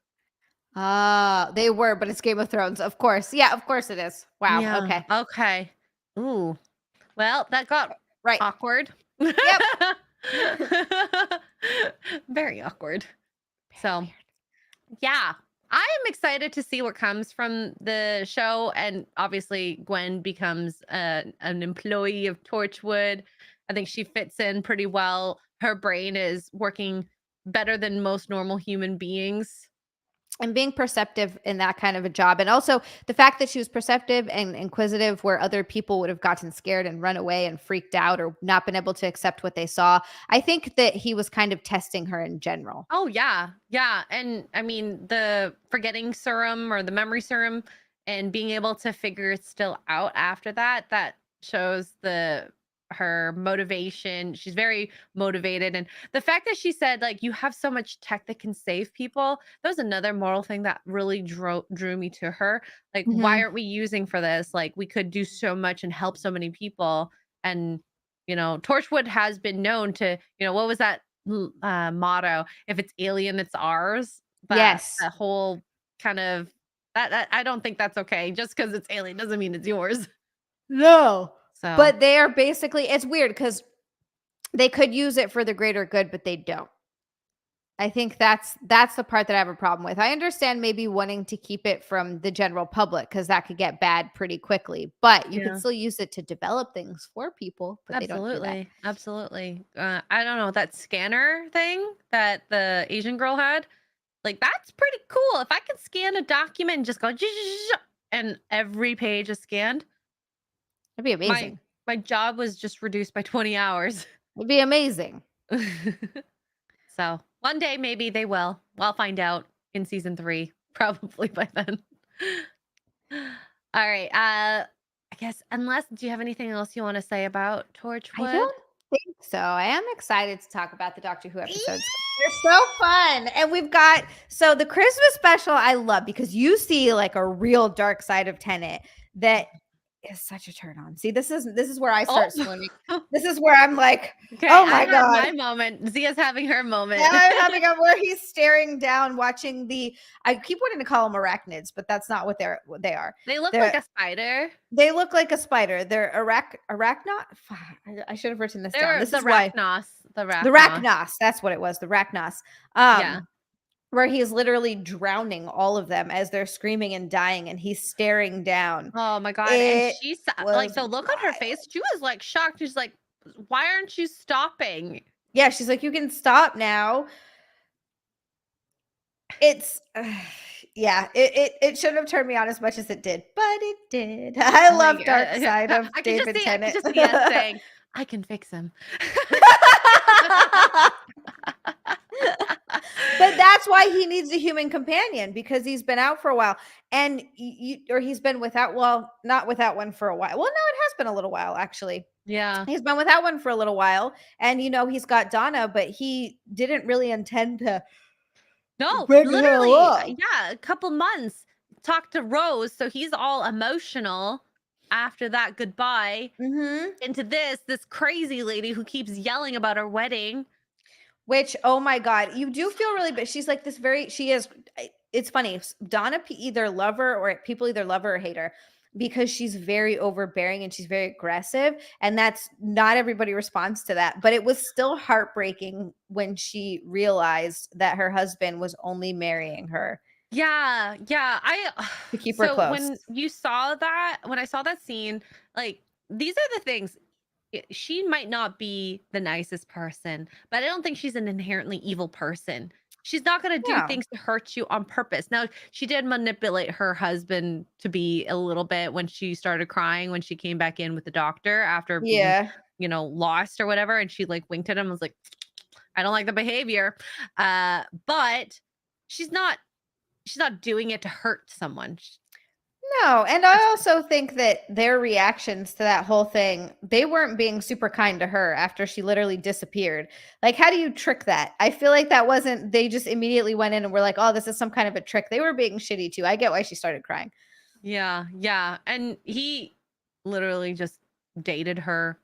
They were, but it's Game of Thrones, of course. Yeah, of course it is. Wow. Yeah. Okay. Okay. Ooh. Well, that got Right. awkward. Yep. Very awkward. Very So, weird. yeah, I am excited to see what comes from the show. And obviously, Gwen becomes an employee of Torchwood. I think she fits in pretty well. Her brain is working better than most normal human beings. And being perceptive in that kind of a job. And also the fact that she was perceptive and inquisitive where other people would have gotten scared and run away and freaked out or not been able to accept what they saw. I think that he was kind of testing her in general. Oh yeah. Yeah. And I mean the forgetting serum or the memory serum and being able to figure it still out after that, that shows her motivation. She's very motivated. And the fact that she said, like, you have so much tech that can save people, that was another moral thing that really drew me to her. Like, why Mhm. aren't we using for this? Like, we could do so much and help so many people. And Torchwood has been known to, what was that motto? If it's alien, it's ours. Yes. That whole kind of that I don't think that's okay. Just because it's alien doesn't mean it's yours. No. So But they are basically, it's weird because they could use it for the greater good, but they don't. I think that's the part that I have a problem with. I understand maybe wanting to keep it from the general public because that could get bad pretty quickly, but you could yeah. still use it to develop things for people, but they don't do that. Absolutely. Absolutely. I don't know, that scanner thing that the Asian girl had, like, that's pretty cool. If I can scan a document and just go and every page is scanned, It'd be my amazing. my job was just reduced by 20 hours. It'd be amazing. So one day maybe they will. I'll find out in season 3, probably by then. All right. I guess unless do you have anything else you want to say about I Torchwood? don't think so. I am excited to talk about the Doctor Who episodes. They're so fun. And we've got the Christmas special I love because you see like a real dark side of Tennant that is such a turn on. See, this is where I start Oh. swooning. This is where I'm like, Okay, oh I my had God. my moment. Zia's having her moment. Now I'm having a where he's staring down, watching I keep wanting to call them arachnids, but that's not what they are. They look They're like a spider. They look like a spider. They're arachnot. I should have written this down. They're This the is why Rachnos. The the Rachnos. Rachnos. That's what it was. The Rachnos. Yeah. Where he is literally drowning all of them as they're screaming and dying, and he's staring down. Oh my God. And It she's like, was the look on her wild. face, she was like shocked. She's like, why aren't you stopping? Yeah, she's like, you can stop now. It's yeah, it shouldn't have turned me on as much as it did, but it did. I Like, love Dark Side of David I Tennant. could just see us saying, I can fix him. But that's why he needs a human companion because he's been out for a while and or he's been without, well, not without one for a while. Well, no, it has been a little while actually. Yeah. He's been without one for a little while and he's got Donna, but he didn't really intend to No, bring her literally, along. yeah, a couple months. Talked to Rose, so he's all emotional after that goodbye Mhm. into this crazy lady who keeps yelling about her wedding. Which, oh my God, you do feel really bad. She's like this she is, it's funny. Donna either love her or people either love her or hate her because she's very overbearing and she's very aggressive. And that's not everybody responds to that. But it was still heartbreaking when she realized that her husband was only marrying her Yeah, yeah. to keep her So close. when I saw that scene, like, these are the things. She might not be the nicest person, but I don't think she's an inherently evil person. She's not going to do No. things to hurt you on purpose. Now, she did manipulate her husband to be a little bit when she started crying when she came back in with the doctor after being, Yeah. lost or whatever. And she like winked at him and was like, I don't like the behavior. But she's not doing it to hurt someone. No, and I also think that their reactions to that whole thing, they weren't being super kind to her after she literally disappeared. Like, how do you trick that? I feel like that wasn't, they just immediately went in and were like, oh, this is some kind of a trick. They were being shitty too. I get why she started crying. Yeah, yeah. And literally just dated her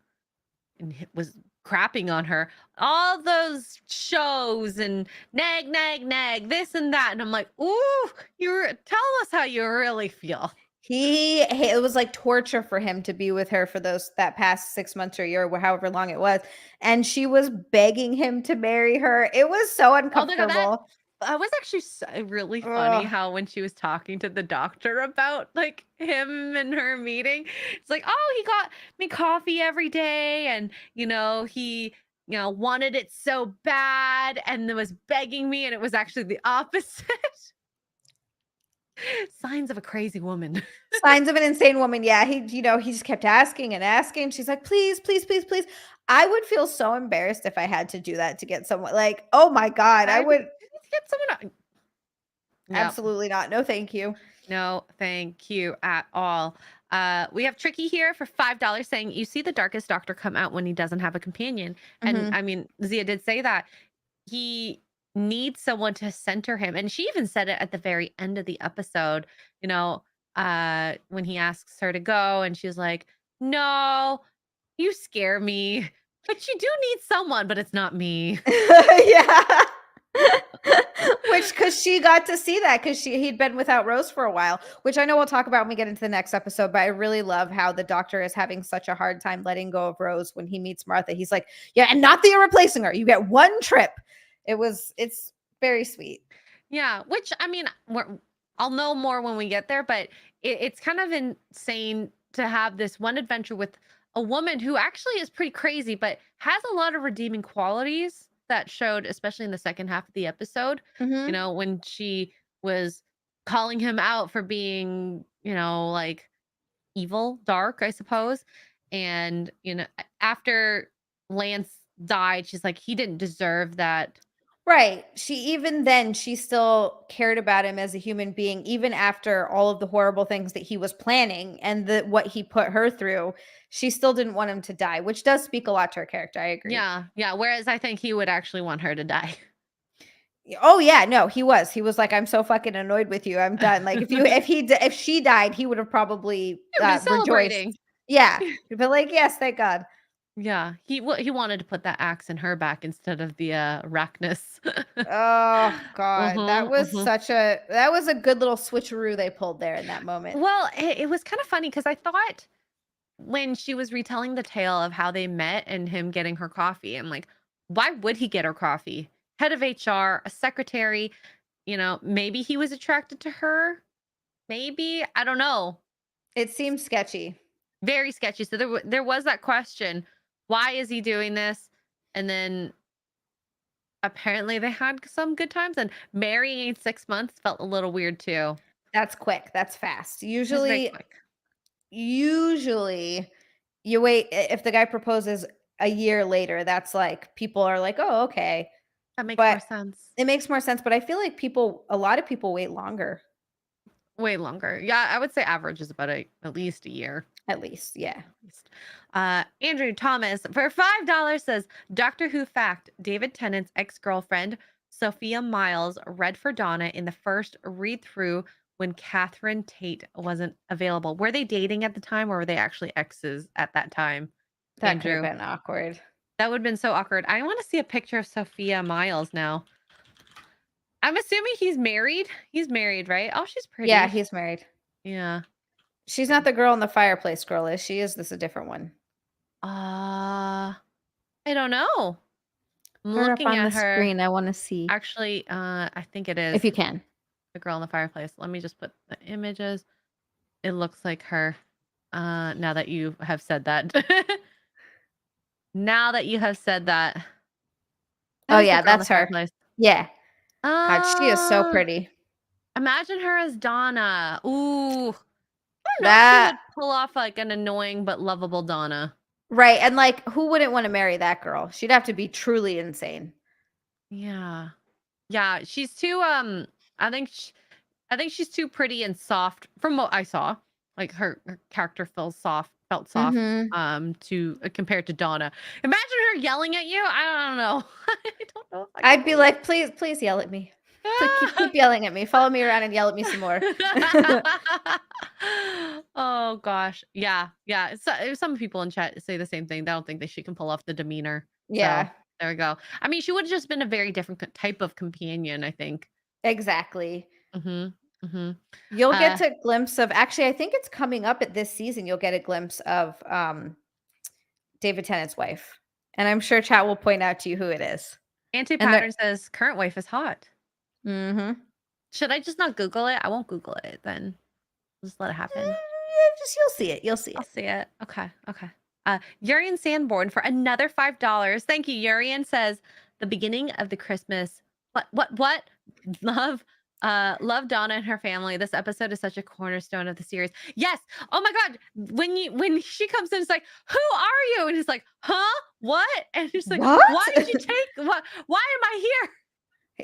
and was crapping on her. All those shows and nag, nag, nag, this and that. And I'm like, ooh, tell us how you really feel. It was like torture for him to be with her for that past 6 months or a year, or however long it was, and she was begging him to marry her. It was so Oh my god, that uncomfortable. was actually really funny Ugh. how when she was talking to the doctor about like him and her meeting, it's like, oh, he got me coffee every day, and he wanted it so bad, and then was begging me, and it was actually the opposite. Signs of a crazy woman. Signs of an insane woman. Yeah, he just kept asking and asking. She's like, "Please, please, please, please." I would feel so embarrassed if I had to do that to get someone like, oh my god, I I would need to get someone. Yeah. absolutely not. No, thank you. No, thank you at all. We have Tricky here for $5 saying, you see the darkest doctor come out when he doesn't have a companion. And Mhm. I mean, Zia did say that he needs someone to center him. And she even said it at the very end of the episode, when he asks her to go, and she's like, no, you scare me. But you do need someone, but it's not me. Yeah. Which, because she got to see that, because he'd been without Rose for a while, which I know we'll talk about when we get into the next episode. But I really love how the doctor is having such a hard time letting go of Rose when he meets Martha. He's like, yeah, and not that you're replacing her. You get one trip. It's very sweet. Yeah, which I mean, I'll know more when we get there, but it's kind of insane to have this one adventure with a woman who actually is pretty crazy, but has a lot of redeeming qualities that showed, especially in the second half of the episode. Hmm. When she was calling him out for being, like evil, dark, I suppose. And, after Lance died, she's like, he didn't deserve that. Right. She still cared about him as a human being, even after all of the horrible things that he was planning and what he put her through. She still didn't want him to die, which does speak a lot to her character. I agree. Yeah, yeah. Whereas I think he would actually want her to die. Oh yeah, no, he was. He was like, "I'm so fucking annoyed with you. I'm done." Like if she died, he would have probably He would be rejoiced. celebrating. Yeah, but like, yes, thank God. Yeah, he wanted to put that axe in her back instead of the Arachnus. Oh God, Mhm, mhm. that was a good little switcheroo they pulled there in that moment. Well, it was kind of funny because I thought when she was retelling the tale of how they met and him getting her coffee, I'm like, why would he get her coffee? Head of HR, a secretary, maybe he was attracted to her. Maybe, I don't know. It seems sketchy. Very sketchy. So there was that question, why is he doing this? And then apparently they had some good times, and marrying in 6 months felt a little weird too. That's quick. That's fast. It was very Usually, quick. usually you wait if the guy proposes a year later, that's like people are like, "Oh, okay." That makes more But sense. it makes more sense, but I feel like a lot of people wait longer, Way longer. Yeah, I would say average is about at least a year. at least. Yeah. At least. Andrew Thomas for $5 says Doctor Who fact: David Tennant's ex-girlfriend Sophia Miles read for Donna in the first read through when Catherine Tate wasn't available. Were they dating at the time, or were they actually exes at that time? That could have Andrew, been awkward. that would have been so awkward. I want to see a picture of Sophia Miles now. I'm assuming he's married. He's married, right? Oh, she's Yeah, pretty. he's married. Yeah. She's not the girl in the fireplace girl, is she? Is this a different one? I don't know. I'm Her up looking on the at her. screen. I want to see Actually, I think it is if you can. the girl in the fireplace. Let me just put the images. It looks like her. Now that you have said that. Now that you have said that. Oh That is the yeah, girl in the that's her. fireplace. Yeah. God, she is so Uh, pretty. Imagine her as Donna. Ooh. I don't know if she That would pull off like an annoying but lovable Donna. right, and like who wouldn't want to marry that girl? She'd have to be truly insane. Yeah. Yeah, she's too I think I think she's too pretty and soft from what I saw. Like her character felt soft Mhm. to compared to Donna. Imagine her yelling at you. I don't know. I don't know if I could I'd be do like, "Please, please yell at me. Please keep that. yelling at me. Follow me around and yell at me some more." Oh gosh. Yeah. Yeah. Some people in chat say the same thing. They don't think that she can pull off the demeanor. So Yeah, there we go. I mean, she would have just been a very different type of companion, I think. exactly. Mhm. Mhm. You'll get Uh to glimpse of actually, I think it's coming up at this season, you'll get a glimpse of, David Tennant's wife, and I'm sure chat will point out to you who it is. And they're Anti-pattern says current wife is hot. mhm. Should I just not Google it? I won't Google it then. Just let it happen. Just you'll see it, you'll see I'll it. see it. Okay. Okay. Urian Sanborn for another $5. Thank you. Urian says the beginning of the Christmas. What? Love. Love Donna and her family. This episode is such a cornerstone of the series. Yes. Oh my God. When she comes in, it's like, who are you? And he's like, huh? What? And he's like, What? why did you take what? Why am I here?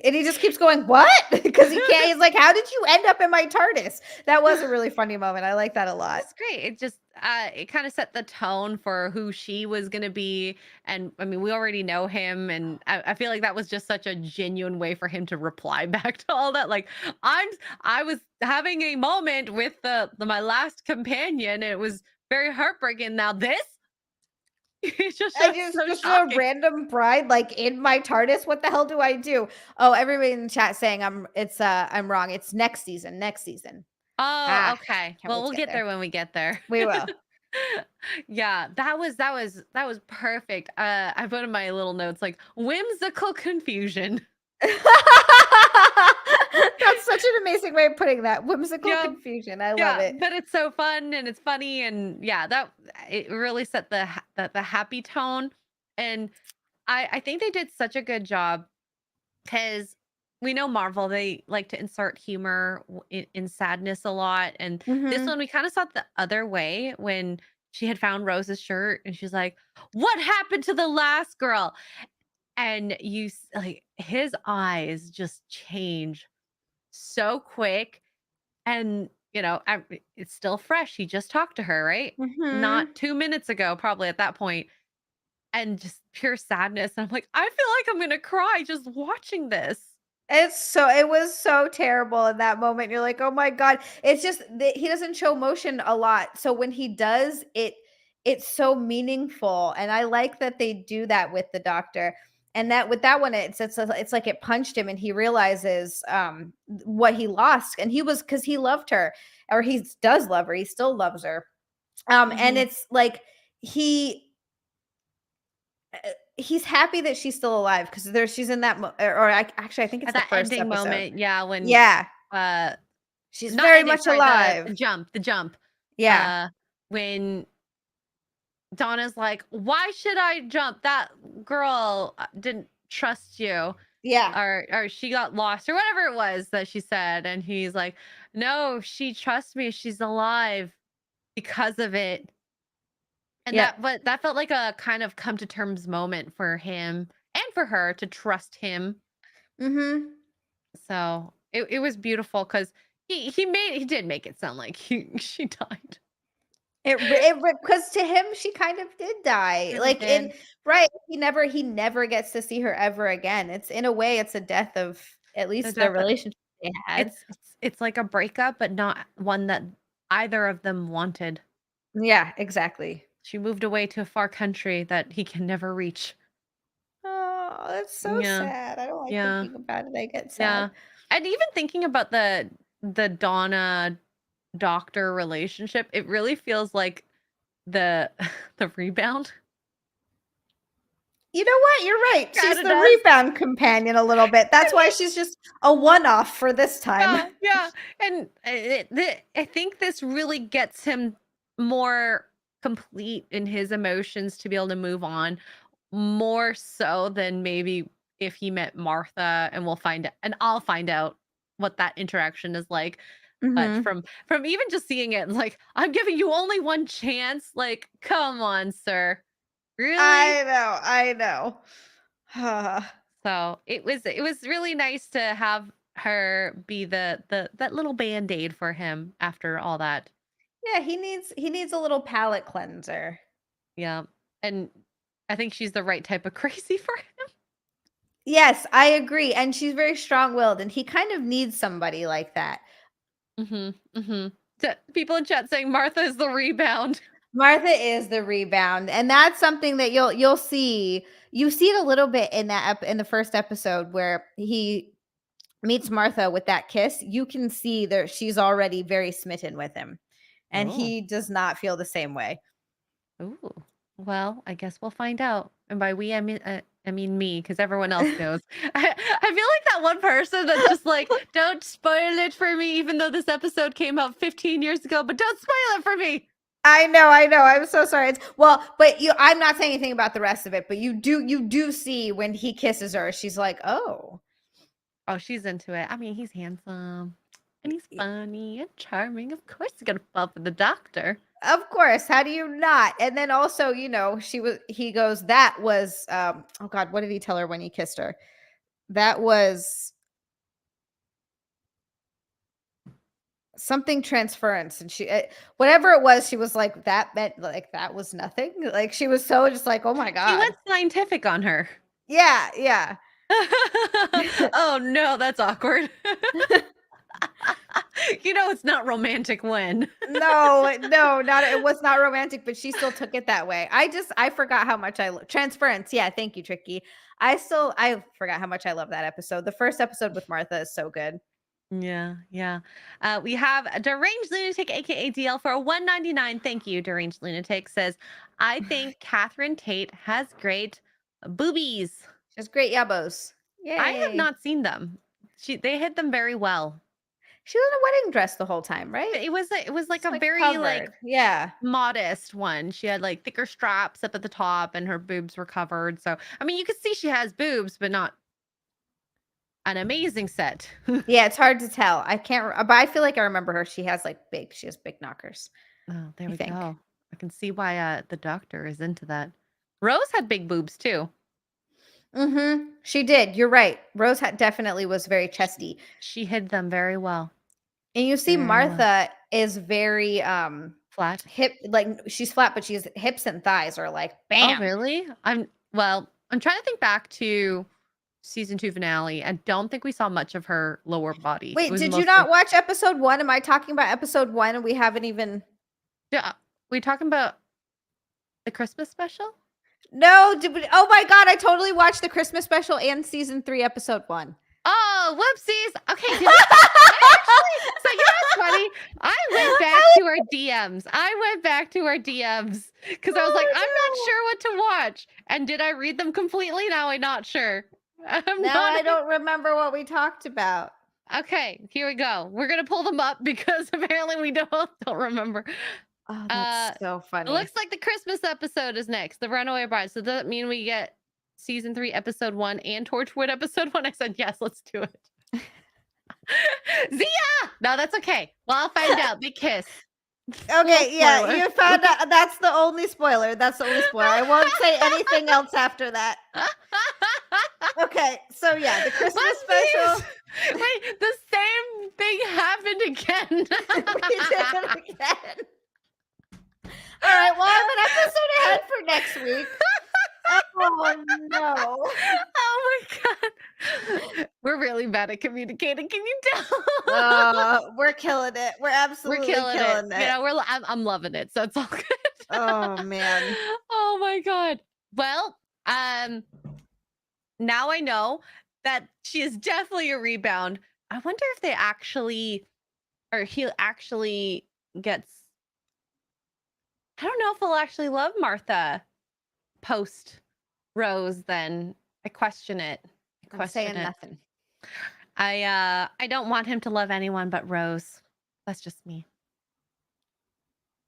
And he just keeps going, "What?" Because he can't he's like, "How did you end up in my TARDIS?" That was a really funny moment, I like that a lot. It's great. It just it kind of set the tone for who she was gonna be. And I mean, we already know him, and I feel like that was just such a genuine way for him to reply back to all that. Like, I'm I was having a moment with the my last companion, and it was very heartbreaking. Now this it's I just just so just a shocking. random bride, like, in my TARDIS, what the hell do I do? Oh, everybody in the chat saying I'm wrong, it's next season, next season. Oh, Ah, okay. can't Well, wait to we'll get get there. there when we get there. We will. Yeah, that was perfect. I put in my little notes like whimsical confusion. That's such an amazing way of putting that, whimsical Yeah, confusion, I love yeah, it. but it's so fun and it's funny and yeah, that it really set the happy tone. And I think they did such a good job because we know Marvel, they like to insert humor in sadness a lot. And this Mhm. one, we kind of saw it the other way when she had found Rose's shirt and she's like, what happened to the last girl? And like his eyes just change so quick. And, it's still fresh. He just talked to her, right? Not Mhm. 2 minutes ago, probably at that point, and just pure sadness. And I'm like, I feel like I'm going to cry just watching this. It was so terrible in that moment. You're like, "Oh my god." It's just that he doesn't show emotion a lot. So when he does, it's so meaningful. And I like that they do that with the doctor. And that with that one, it's like it punched him and he realizes what he lost. And he was because he loved her, or he does love her, he still loves her. And Mhm. it's like he he's happy that she's still alive because she's in that actually I think it's At the that first ending episode. moment, yeah, when Yeah, uh she's not very ending, much sorry, the alive. jump. Yeah, Uh when Donna's like, "Why should I jump? That girl didn't trust you." yeah, Or she got lost or whatever it was that she said, and he's like, "No, she trusts me. She's alive because of it." And yep. that felt like a kind of come to terms moment for him and for her to trust him. Mhm. So it was beautiful because he did make it sound like she died. It because to him, she kind of did die. Really Like, in did. right, he never gets to see her ever again. It's in a way, it's a death of at The least the death relationship they had. it's like a breakup, but not one that either of them wanted. Yeah, exactly. She moved away to a far country that he can never reach. Oh, that's so Yeah. sad. I don't like Yeah. thinking about it, I get Yeah. sad. And even thinking about the Donna doctor relationship, it really feels like the the rebound You know what? You're right. She's kind of the does. rebound companion a little bit. That's why she's just a one-off for this time. Yeah, yeah. And I think this really gets him more complete in his emotions to be able to move on more so than maybe if he met Martha, and I'll find out what that interaction is like. But Mhm. from even just seeing it, like, I'm giving you only one chance. Like, come on, sir. Really? I know. So it was really nice to have her be the that little band-aid for him after all that. Yeah, he needs a little palate cleanser. Yeah. And I think she's the right type of crazy for him. Yes, I agree, and she's very strong-willed, and he kind of needs somebody like that. Hmm. Hmm. People in chat saying Martha is the rebound. Martha is the rebound, and that's something that you'll see. You see it a little bit in in the first episode where he meets Martha with that kiss. You can see that she's already very smitten with him, and Oh. he does not feel the same way. Ooh. Well, I guess we'll find out. And by we, I mean me, because everyone else knows. I feel like that one person that's just like, don't spoil it for me, even though this episode came out 15 years ago, but don't spoil it for me. I know. I'm so sorry. But I'm not saying anything about the rest of it, but you do see when he kisses her, she's like, oh. Oh, she's into it. I mean, he's handsome and he's funny and charming. Of course, he's gonna fall for the doctor. Of course, how do you not? And then also, he goes, that was oh God, what did he tell her when he kissed her? That was something transference, and whatever it was, she was like, that meant like that was nothing. Like she was so just like, oh my He God. went scientific on her. Yeah. Oh no, that's awkward. It's not romantic when. No, it was not romantic, but she still took it that way. I forgot how much I love transference. Yeah, thank you, Tricky. I forgot how much I love that episode. The first episode with Martha is so good. Yeah. We have a Deranged Lunatic, aka DL, for a $1.99. Thank you, Deranged Lunatic. Says, I think Catherine Tate has great boobies. Just great yabos. Yay. I have not seen them. They hit them very well. She was in a wedding dress the whole time, right? It was like It's a very covered. Yeah. modest one. She had like thicker straps up at the top and her boobs were covered. So I mean you could see she has boobs, but not an amazing set. Yeah, it's hard to tell. I can't but I feel like I remember her. She has big knockers. Oh, there I we think. go. I can see why the doctor is into that. Rose had big boobs too. Mm-hmm. She did. You're right. Rose definitely was very chesty. She hid them very well. And you see Martha is very flat. Hip, like she's flat, but she's hips and thighs are like Oh, bam. really? I'm trying to think back to season 2 finale. I don't think we saw much of her lower body. Wait, did you not watch episode 1? Am I talking about episode 1 and we haven't even Yeah. We talking about the Christmas special? No, oh my God, I totally watched the Christmas special and season 3, episode 1. Oh, whoopsies. Okay. So what's funny? I went back to our DMs because I was like, I'm not sure what to watch. And did I read them completely? Now I'm not sure. I don't remember what we talked about. Okay, here we go. We're gonna pull them up because apparently we don't remember. Oh, that's so funny. It looks like the Christmas episode is next, the Runaway Bride. So does that mean we get season 3, episode 1 and Torchwood episode 1? I said, yes, let's do it. Zia! No, that's okay. Well, I'll find out. They kiss. Okay, yeah, you found out. That's the only spoiler. I won't say anything else after that. Okay, so yeah, the Christmas special. Wait, the same thing happened again. We did it again. All right, well, I have an episode ahead for next week. Oh no! Oh my God, we're really bad at communicating. Can you tell? We're killing it. We're absolutely killing it. I'm loving it. So it's all good. Oh man. Oh my God. Well, now I know that she is definitely a rebound. I wonder if he actually gets. I don't know if he'll actually love Martha post Rose. Then I question it. I'm saying nothing. I don't want him to love anyone but Rose. That's just me.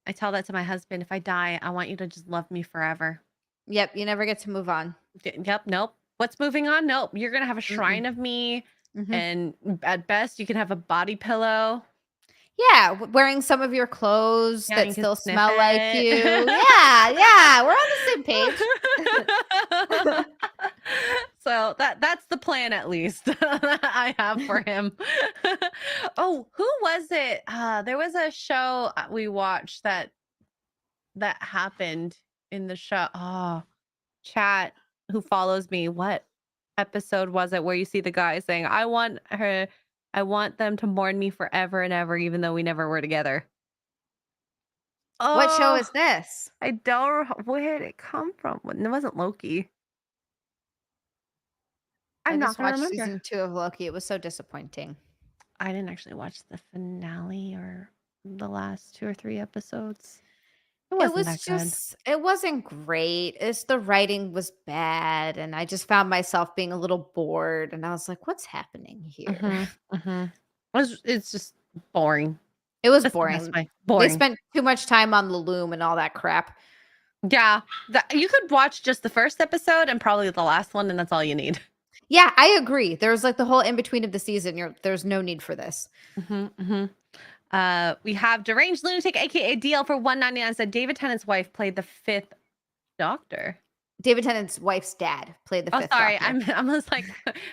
I tell that to my husband. If I die, I want you to just love me forever. Yep, you never get to move on. Yep, nope. What's moving on? Nope. You're gonna have a shrine of me, and at best, you can have a body pillow. Yeah, wearing some of your clothes that still smell like you. Yeah, we're on the same page. So that's the plan, at least that I have for him. Oh, who was it? There was a show we watched that happened in the show. Oh, chat who follows me. What episode was it where you see the guy saying, I want them to mourn me forever and ever, even though we never were together? What show Oh, is this? I don't. Where did it come from? It wasn't Loki. I I'm not just gonna watched remember. season 2 of Loki. It was so disappointing. I didn't actually watch the finale or the last 2 or 3 episodes. It wasn't that good. It wasn't great. It's the writing was bad, and I just found myself being a little bored, and I was like, "What's happening here?" Mhm, mhm. It's just boring. It was That's the best boring. way. They Boring. spent too much time on the loom and all that crap. Yeah, you could watch just the first episode and probably the last one, and that's all you need. Yeah, I agree. There's, like, the whole in between of the season, there's no need for this. Mhm, mhm. We have Deranged Lunatic, aka DL for 199 said David Tennant's wife played the 5th Doctor. David Tennant's wife's dad played the Oh, 5th sorry. Doctor. I'm just like,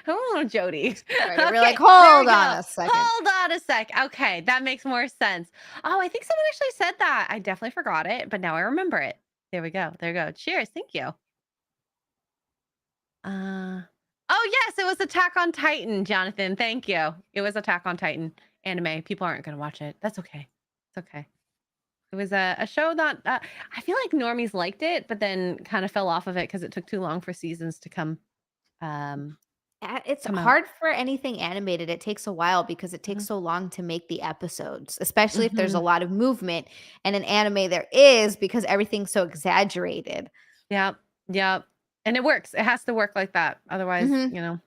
oh, Jody. Right, we're like, Okay, there we "Hold on go. a second." Hold on a sec. Okay, that makes more sense. Oh, I think someone actually said that. I definitely forgot it, but now I remember it. There we go. There we go. Cheers. Thank you. Uh, oh yes, it was Attack on Titan, Jonathan. Thank you. It was Attack on Titan anime. People aren't gonna watch it. That's okay. It's okay. It was a show that I feel like normies liked it, but then kind of fell off of it because it took too long for seasons to um It's come out. hard for anything animated. It takes a while because it takes Mhm. so long to make the episodes, especially if there's a Mhm. lot of movement, and in anime there is because everything's so exaggerated. Yep. Yep. And it works. It has to work like that. Otherwise, Mhm.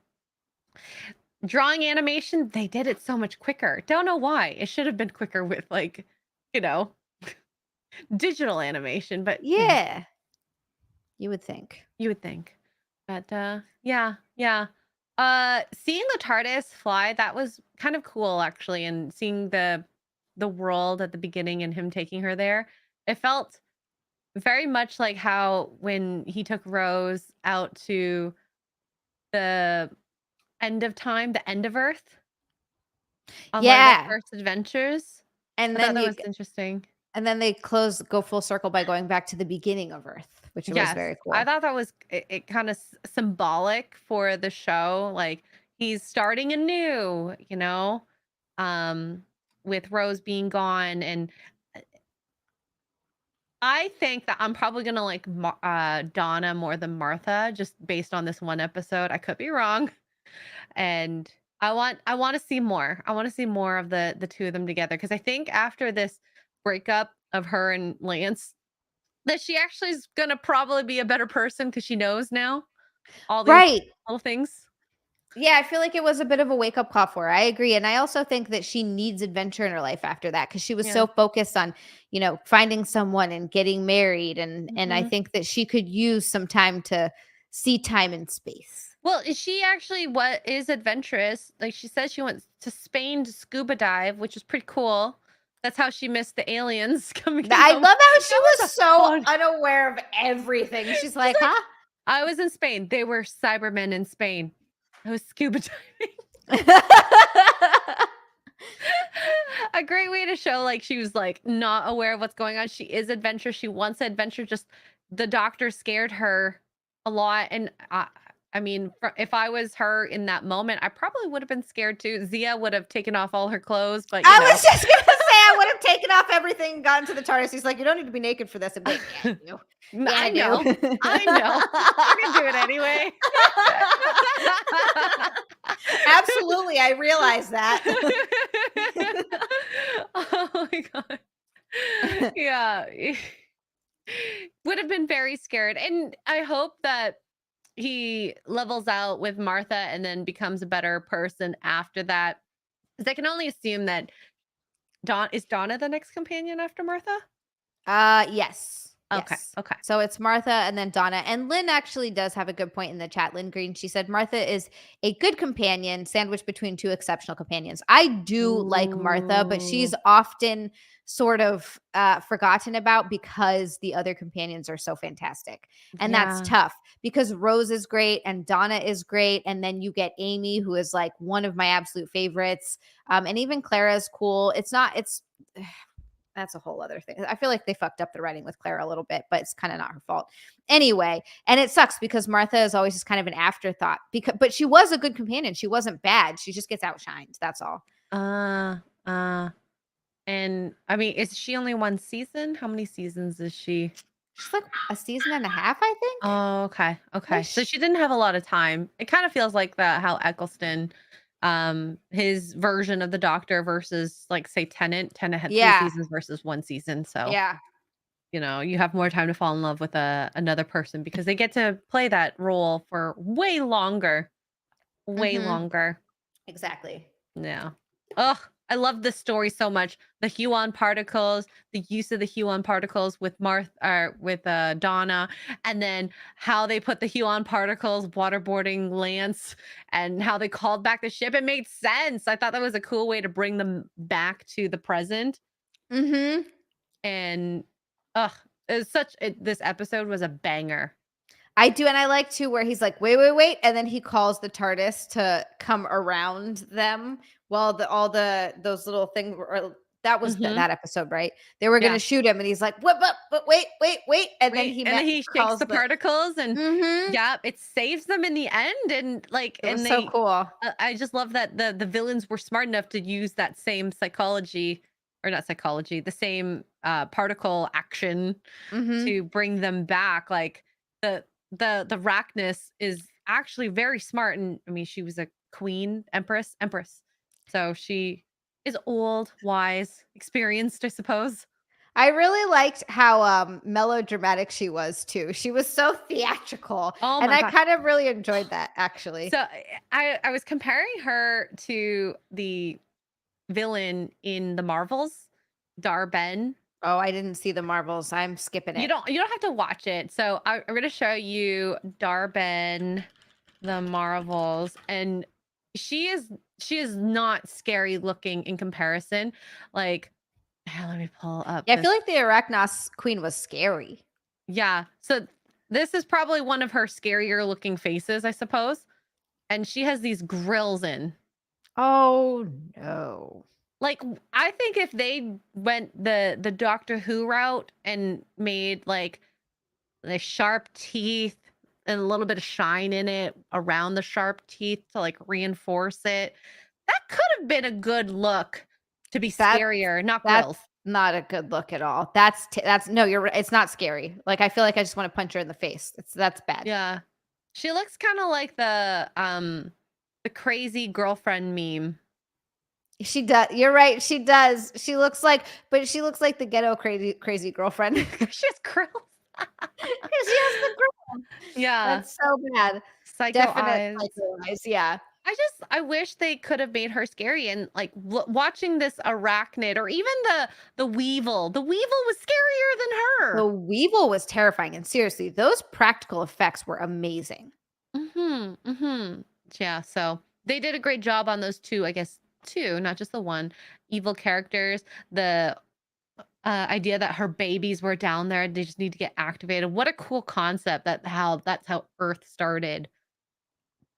drawing animation, they did it so much quicker. Don't know why. It should have been quicker with like, you know, digital animation, but Yeah, you would think. you would think. But yeah, yeah. Seeing the TARDIS fly, that was kind of cool actually, and seeing the world at the beginning and him taking her there. It felt very much like how when he took Rose out to the end of time, the end of Earth on one of their Yeah, first adventures. and I thought then that you was interesting. they go full circle by going back to the beginning of Earth, which was Yes, very I cool. thought that was it kind of symbolic for the show. Like he's starting anew, um, with Rose being gone. And uh, I think that I'm probably gonna like Donna more than Martha, just based on this one episode. I could be wrong, and I want to see more. I want to see more of the two of them together because I think after this breakup of her and Lance, that she actually is gonna probably be a better person because she knows now all these Right. little things. Yeah, I feel like it was a bit of a wake-up call for her. I agree, and I also think that she needs adventure in her life after that because she was Yeah. so focused on, finding someone and getting married, and I Mhm. think that she could use some time to see time and space. Well, is she actually what is adventurous? Like she says she went to Spain to scuba dive, which is pretty cool. That's how she missed the aliens coming I home. love how she That was was a so fun. unaware of everything. She's She's like, like, "Huh?" I was in Spain. They were Cybermen in Spain. I was scuba diving. A great way to show like she was like not aware of what's going on. She is adventure. She wants adventure. Just the doctor scared her a lot, and I mean, if I was her in that moment, I probably would have been scared too. Zia would have taken off all her clothes, but I was just gonna say I would have taken off everything and gotten to the TARDIS. He's like, "You don't need to be naked for this." I'm like, "Yeah, I do. Yeah, I I know, I know. We're gonna do it anyway. do." Absolutely, I realize that. Oh my god. Yeah. Would have been very scared. And I hope that he levels out with Martha and then becomes a better person after that. Because I can only assume that Donna the next companion after Martha? Yes. Okay. Yes. Okay. So it's Martha and then Donna. And Lynn actually does have a good point in the chat. Lynn Green, she said Martha is a good companion, sandwiched between two exceptional companions. I do like Martha, but she's Ooh. often sort of forgotten about because the other companions are so fantastic. And that's Yeah. tough because Rose is great and Donna is great. And then you get Amy, who is like one of my absolute favorites. And even Clara is cool. It's that's a whole other thing. I feel like they fucked up the writing with Clara a little bit, but it's kind of not her fault. Anyway, and it sucks because Martha is always just kind of an afterthought but she was a good companion. She wasn't bad. She just gets outshined. That's all. Uh uh And I mean, is she only one season? How many seasons is she? She's like a season and a half, I think. Oh, okay. Okay. So Ish. she didn't have a lot of time. It kind of feels like the how Eccleston, his version of the Doctor versus like say Tennant had 3 Yeah. seasons versus 1 season. So, Yeah. you have more time to fall in love with another person because they get to play that role for way longer. Way Mhm. longer. Exactly. Yeah. Ugh, I love this story so much. The Huon particles, the use of the Huon particles with Donna, and then how they put the Huon particles waterboarding Lance and how they called back the ship. It made sense. I thought that was a cool way to bring them back to the present. Mhm. And ugh, this episode was a banger. I do, and I like too where he's like, "Wait, wait, wait," and then he calls the TARDIS to come around them while all those little things were that was Hmm. that episode, right? They were gonna Yeah. shoot him, and he's like, "What? But wait, wait, wait," and then Wait, and then he shakes calls the the. particles and Mhm. yeah, it saves them in the end and like It was and so they cool. I just love that the villains were smart enough to use that same psychology or not psychology, the same particle action Mhm. to bring them back. Like the the Rachnis is actually very smart and I mean she was a queen, empress. So she is old, wise, experienced, I suppose. I really liked how melodramatic she was too. She was so theatrical, Oh and my I god. kind of really enjoyed that actually. So I was comparing her to the villain in the Marvels, Dar-Ben. Oh, I didn't see the Marvels. I'm skipping You it. don't have to watch it. So I'm gonna show you Dar-Ben, the Marvels, and she is she is not scary looking in comparison. Like, let me pull up Yeah, I feel this. like the Arachnos queen was scary. Yeah. So this is probably one of her scarier looking faces, I suppose. And she has these grills in. Oh, no. Like, I think if they went the Doctor Who route and made, like, the sharp teeth and a little bit of shine in it around the sharp teeth to, like, reinforce it, that could have been a good look to be That's scarier, not that's grills. not a good look at all. That's no, you're right. It's not scary. Like, I feel like I just wanna punch her in the face. That's bad. Yeah. She looks kinda like the crazy girlfriend meme. She does. You're right, she does. She looks like the ghetto crazy girlfriend. 'Cause She has grills. she has the grill. Yeah. That's so bad. Psycho Definite eyes. psycho eyes, yeah. I wish they could have made her scary and like watching this arachnid or even the weevil. The weevil was scarier than The her. Weevil was terrifying, and seriously, those practical effects were amazing. Mhm. Mhm. Yeah, so they did a great job on those two, I guess two, not just the one evil characters. The idea that her babies were down there, they just need to get activated. What a cool concept that's how Earth started.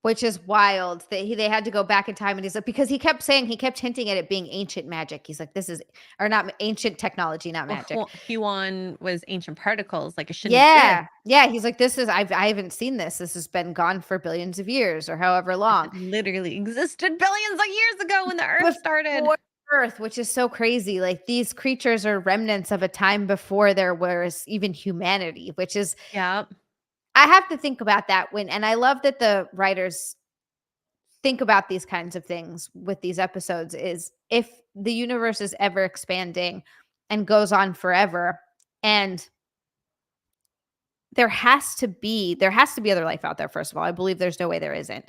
Which is wild that they had to go back in time, and he's like because he kept hinting at it being ancient magic. He's like, "This is or not ancient technology, not Well, magic." Huon was ancient particles, like it shouldn't exist. Yeah. Yeah, he's like, "This is I haven't seen this. This has been gone for billions of years or however long." It literally existed billions of years ago when the Earth started. Before Earth, which is so crazy. Like, these creatures are remnants of a time before there was even humanity, which is Yeah. I have to think about that and I love that the writers think about these kinds of things with these episodes is if the universe is ever expanding and goes on forever and there has to be other life out there first of all. I believe there's no way there isn't.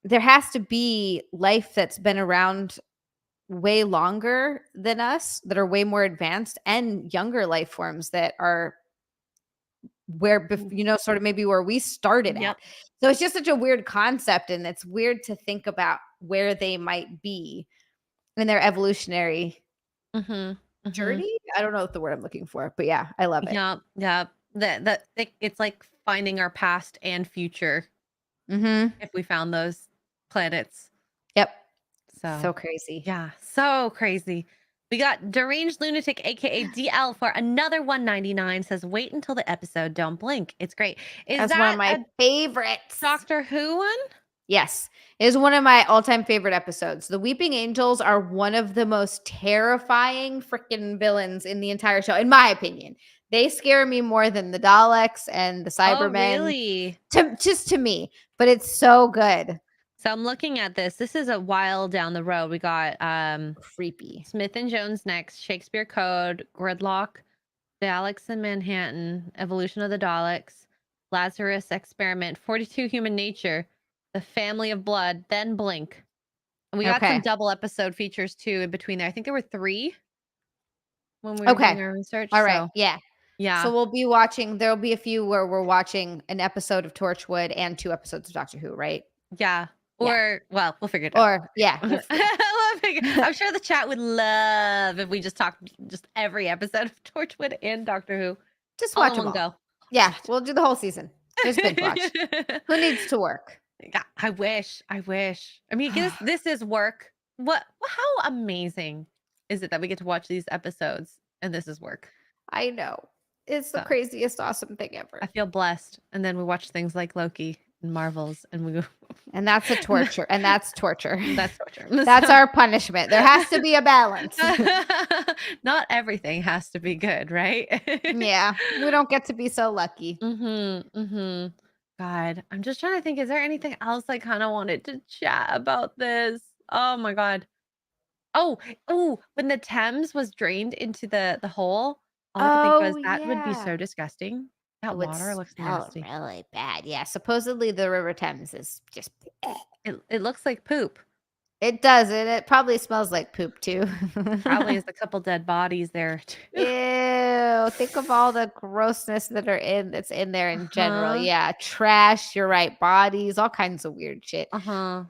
There has to be life that's been around way longer than us that are way more advanced and younger life forms that are Mm. sort of maybe where we started at. Yep. So it's just such a weird concept and it's weird to think about where they might be in their evolutionary Mhm. Mhm. journey. I don't know what the word I'm looking for, but yeah, I love it. Yep. Yep. It's like finding our past and future Mhm. if we found those planets. Yep. So, So crazy. yeah, so crazy. We got deranged lunatic, aka DL, for another 199. Says, wait until the episode. Don't blink. It's great. Is That's one of that my a favorites. Doctor Who one? Yes. It is one of my all-time favorite episodes. The Weeping Angels are one of the most terrifying freaking villains in the entire show, in my opinion. They scare me more than the Daleks and the Oh, Cybermen, really? to me, but it's so good. So I'm looking at this. This is a while down the road. We got Creepy. Smith and Jones next, Shakespeare Code, Gridlock, Daleks in Manhattan, Evolution of the Daleks, Lazarus Experiment, 42 Human Nature, The Family of Blood, then Blink. And we got some Okay. double episode features too in between there. I think there were 3 when we were Okay. doing our research. All right. So Yeah. yeah. So we'll be watching, there'll be a few where we're watching an episode of Torchwood and 2 episodes of Doctor Who, right? Yeah. Yeah. Or well, we'll figure it out. Or yeah. I'm sure the chat would love if we just talked just every episode of Torchwood and Doctor Who Just all watch in them one all. go. Yeah, we'll do the whole season. Just binge watch. Who needs to work? Yeah, I wish. I mean, this is work. How amazing is it that we get to watch these episodes and this is work? I know. It's the So craziest awesome thing ever. I feel blessed. And then we watch things like Loki and Marvels and we And that's a torture. And that's torture. that's torture. That's our punishment. There has to be a balance. Not everything has to be good, right? Yeah. We don't get to be so lucky. God, I'm just trying to think, is there anything else I kind of wanted to chat about this? Oh my God. Oh, when the Thames was drained into the hole, all I could think was Oh, that would be yeah. so disgusting. It That would water looks smell nasty. really bad. Yeah. Supposedly the River Thames is just. It looks like poop. It does. It probably smells like poop too. Probably is a couple dead bodies there too. Ew. Think of all the grossness that's in there in general. Uh-huh. Yeah. Trash, you're right. Bodies, all kinds of weird shit. Uh-huh.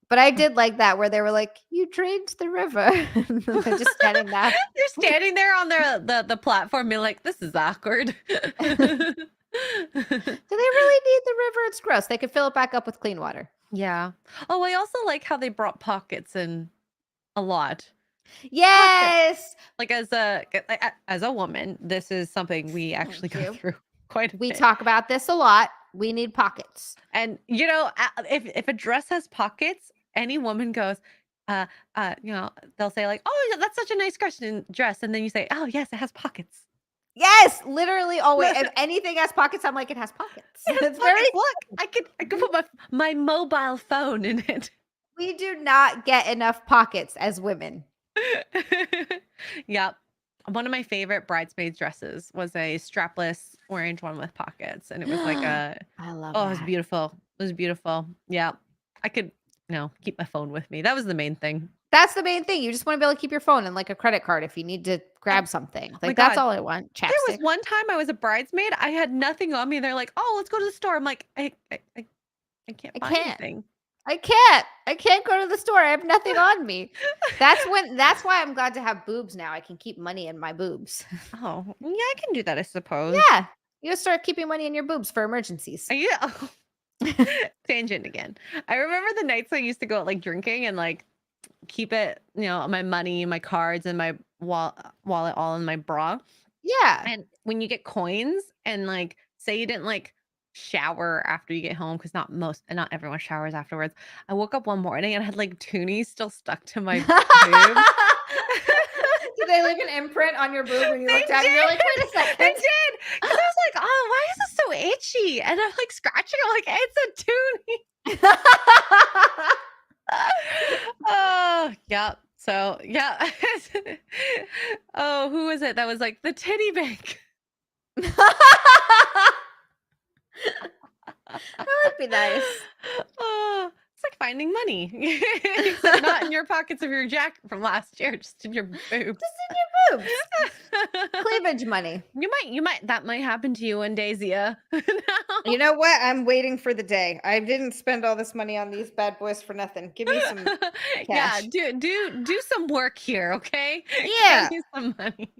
But I did like that where they were like, "You drained the river." They're just standing there. They're standing there on the platform being like, this is awkward. Do they really need the river? It's gross. They could fill it back up with clean water. Yeah. Oh, I also like how they brought pockets in a lot. Yes. Like as a woman, this is something we actually Thank go you. through quite a We bit. talk about this a lot. We need pockets. And if a dress has pockets, any woman goes, they'll say like, "Oh, yeah, that's such a nice dress," and then you say, "Oh, yes, it has pockets." Yes, literally always. If anything has pockets, I'm like, it has pockets. It's very. Look. I could put my mobile phone in it. We do not get enough pockets as women. Yep. One of my favorite bridesmaids dresses was a strapless orange one with pockets, and it was like a I love oh, that. it was beautiful. It was beautiful. Yeah, I could keep my phone with me. That was the main thing. That's the main thing. You just want to be able to keep your phone and like a credit card if you need to grab something. My Like that's God. all I want. There was Chapstick. one time I was a bridesmaid. I had nothing on me. They're like, "Oh, let's go to the store." I'm like, I can't buy anything. I can't go to the store. I have nothing on me. That's why I'm glad to have boobs now. I can keep money in my boobs. Oh, yeah, I can do that, I suppose. Yeah. You start keeping money in your boobs for emergencies. Yeah. Tangent again. I remember the nights I used to go out like drinking and like keep it, my money, my cards, and my wallet all in my bra. Yeah. And when you get coins and like say you didn't like shower after you get home, because not everyone showers afterwards. I woke up one morning and I had like toonies still stuck to my boobs. Did they leave an imprint on your boob when you They looked down? You're like, wait a second. They did. Because I was like, oh, why is this so itchy? And I'm like scratching. I'm like, it's a toonie. Oh, yeah. So, yeah. Oh, who was it? That was like the titty bank. That would be nice. Oh, it's like finding money. Except not in your pockets of your jacket from last year, just in your boobs. Just in your boobs. Cleavage money. That might happen to you one day, Zia. No. You know what? I'm waiting for the day. I didn't spend all this money on these bad boys for nothing. Give me some Yeah, cash. do some work here, okay? Yeah. Give me some money.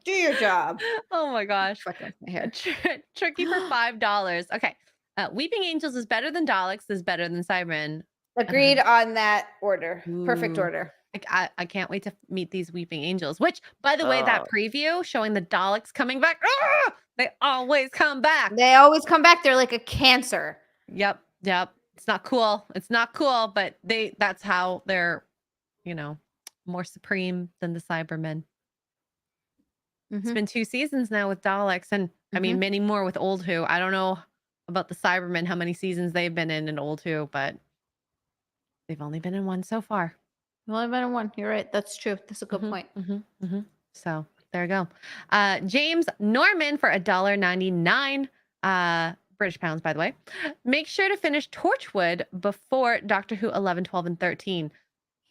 Do your job. Oh my gosh. Fucking with my hair. Tricky for $5. Okay. Weeping Angels is better than Daleks, is better than Cybermen. Agreed on that order. Perfect Ooh. order. I can't wait to meet these Weeping Angels, which, by the way, that preview showing the Daleks coming back, they always come back. They always come back. They're like a cancer. Yep. It's not cool. It's not cool, but that's how they're, more supreme than the Cybermen. It's been 2 seasons now with Daleks, and I mean many more with Old Who. I don't know about the Cybermen, how many seasons they've been in Old Who, but they've only been in 1 so far. You've only been in 1. You're right. That's true. That's a good point. So there you go. James Norman for $1.99. British pounds, by the way. Make sure to finish Torchwood before Doctor Who 11, 12, and 13.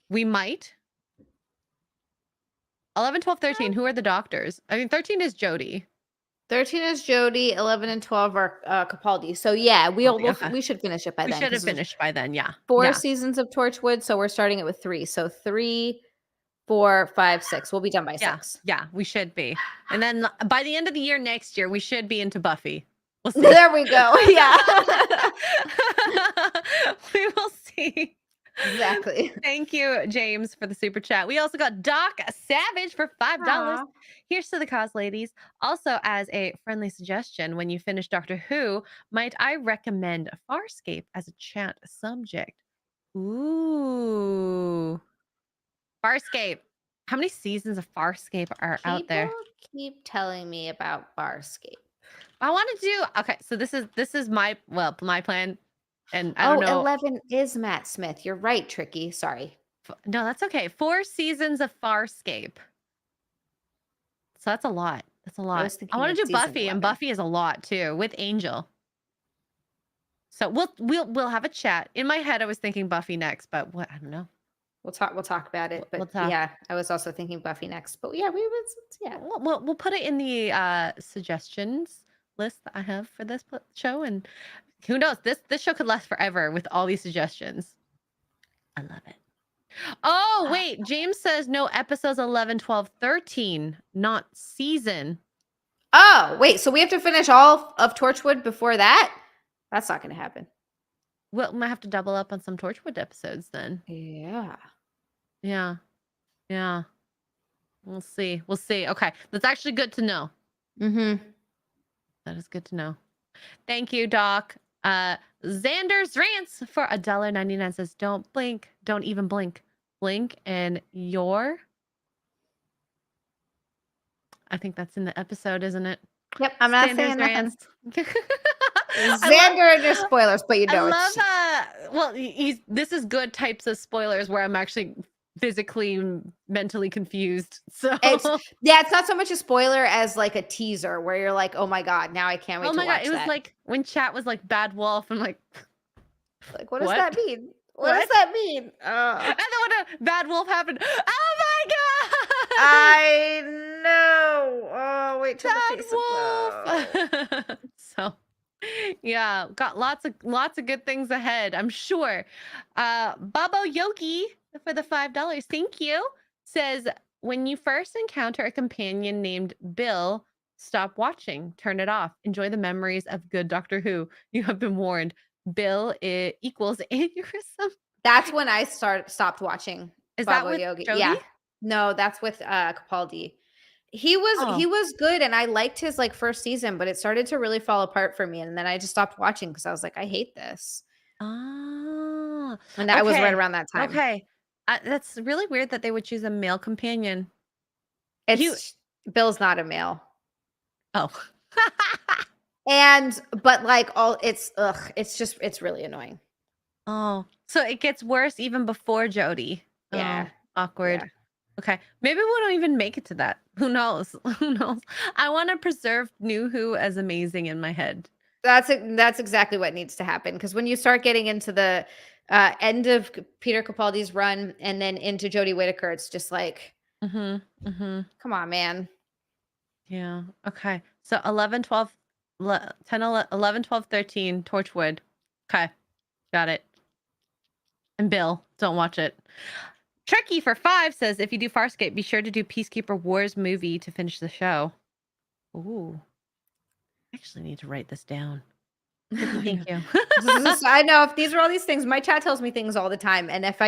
We might. 11, 12, 13. Who are the doctors? I mean, 13 is Jodie. 13 is Jodie. 11 and 12 are Capaldi. So yeah, we should finish it by then. We should have finished by then. Yeah. 4 seasons of Torchwood, so we're starting it with 3. So 3, 4, 5, 6. We'll be done by 6. Yeah, we should be. And then by the end of the year next year, we should be into Buffy. We'll see. There we go. Yeah. We will see. Exactly. Thank you, James, for the super chat. We also got Doc Savage for $5. Aww. Here's to the cause, ladies. Also, as a friendly suggestion, when you finish Doctor Who, might I recommend Farscape as a chat subject? Ooh. Farscape. How many seasons of Farscape are out there? People keep telling me about Farscape. I want to do. Okay, so this is my plan, and I don't know. 11 is Matt Smith. You're right, Tricky. Sorry. No, that's okay. 4 seasons of Farscape. So that's a lot. That's a lot. I want to do Buffy, 11. And Buffy is a lot too with Angel. So we'll have a chat. In my head, I was thinking Buffy next, but I don't know. We'll talk about it. But yeah, I was also thinking Buffy next. But yeah, we'll put it in the suggestions list that I have for this show, and who knows, this show could last forever with all these suggestions. I love it. Oh wait, James says no, episodes 11, 12, 13, not season. Oh wait, so we have to finish all of Torchwood before that? That's not going to happen. Well, we might have to double up on some Torchwood episodes then. Yeah. We'll see. Okay, that's actually good to know. That is good to know. Thank you, Doc. Xander's Rants for $1.99 says, don't blink. Don't even blink. Blink and your... I think that's in the episode, isn't it? Yep, I'm not saying that. Xander and your spoilers, but you know this is good types of spoilers where I'm actually physically, mentally confused. So it's not so much a spoiler as like a teaser where you're like, oh my god, now I can't wait to watch that. It was like when chat was like bad wolf, I'm like what does that mean? What does that mean? And then when a bad wolf happened, oh my god, I know. Oh, wait till bad the wolf. So yeah, got lots of good things ahead, I'm sure. Babo Yogi for the $5, thank you, says, when you first encounter a companion named Bill, stop watching, turn it off, enjoy the memories of good Doctor Who. You have been warned. Bill equals aneurysm. That's when I stopped watching. Is Babo that with Yogi? Jodie? Yeah, no, that's with Capaldi. He was good, and I liked his like first season, but it started to really fall apart for me, and then I just stopped watching because I was like, I hate this. Oh, and that was right around that time. Okay, that's really weird that they would choose a male companion. Bill's not a male. Oh, but like it's really annoying. Oh, so it gets worse even before Jodie. Yeah, awkward. Yeah. Okay, maybe we don't even make it to that. Who knows? I want to preserve New Who as amazing in my head. That's exactly what needs to happen, because when you start getting into the end of Peter Capaldi's run and then into Jodie Whittaker, it's just like, come on, man. Yeah. Okay. So 11, 12, 10, 11, 12, 13, Torchwood. Okay. Got it. And Bill, don't watch it. Trekkie for $5 says, if you do Farscape, be sure to do Peacekeeper Wars movie to finish the show. Ooh. I actually need to write this down. Thank you. I know if these are all these things, my chat tells me things all the time, and if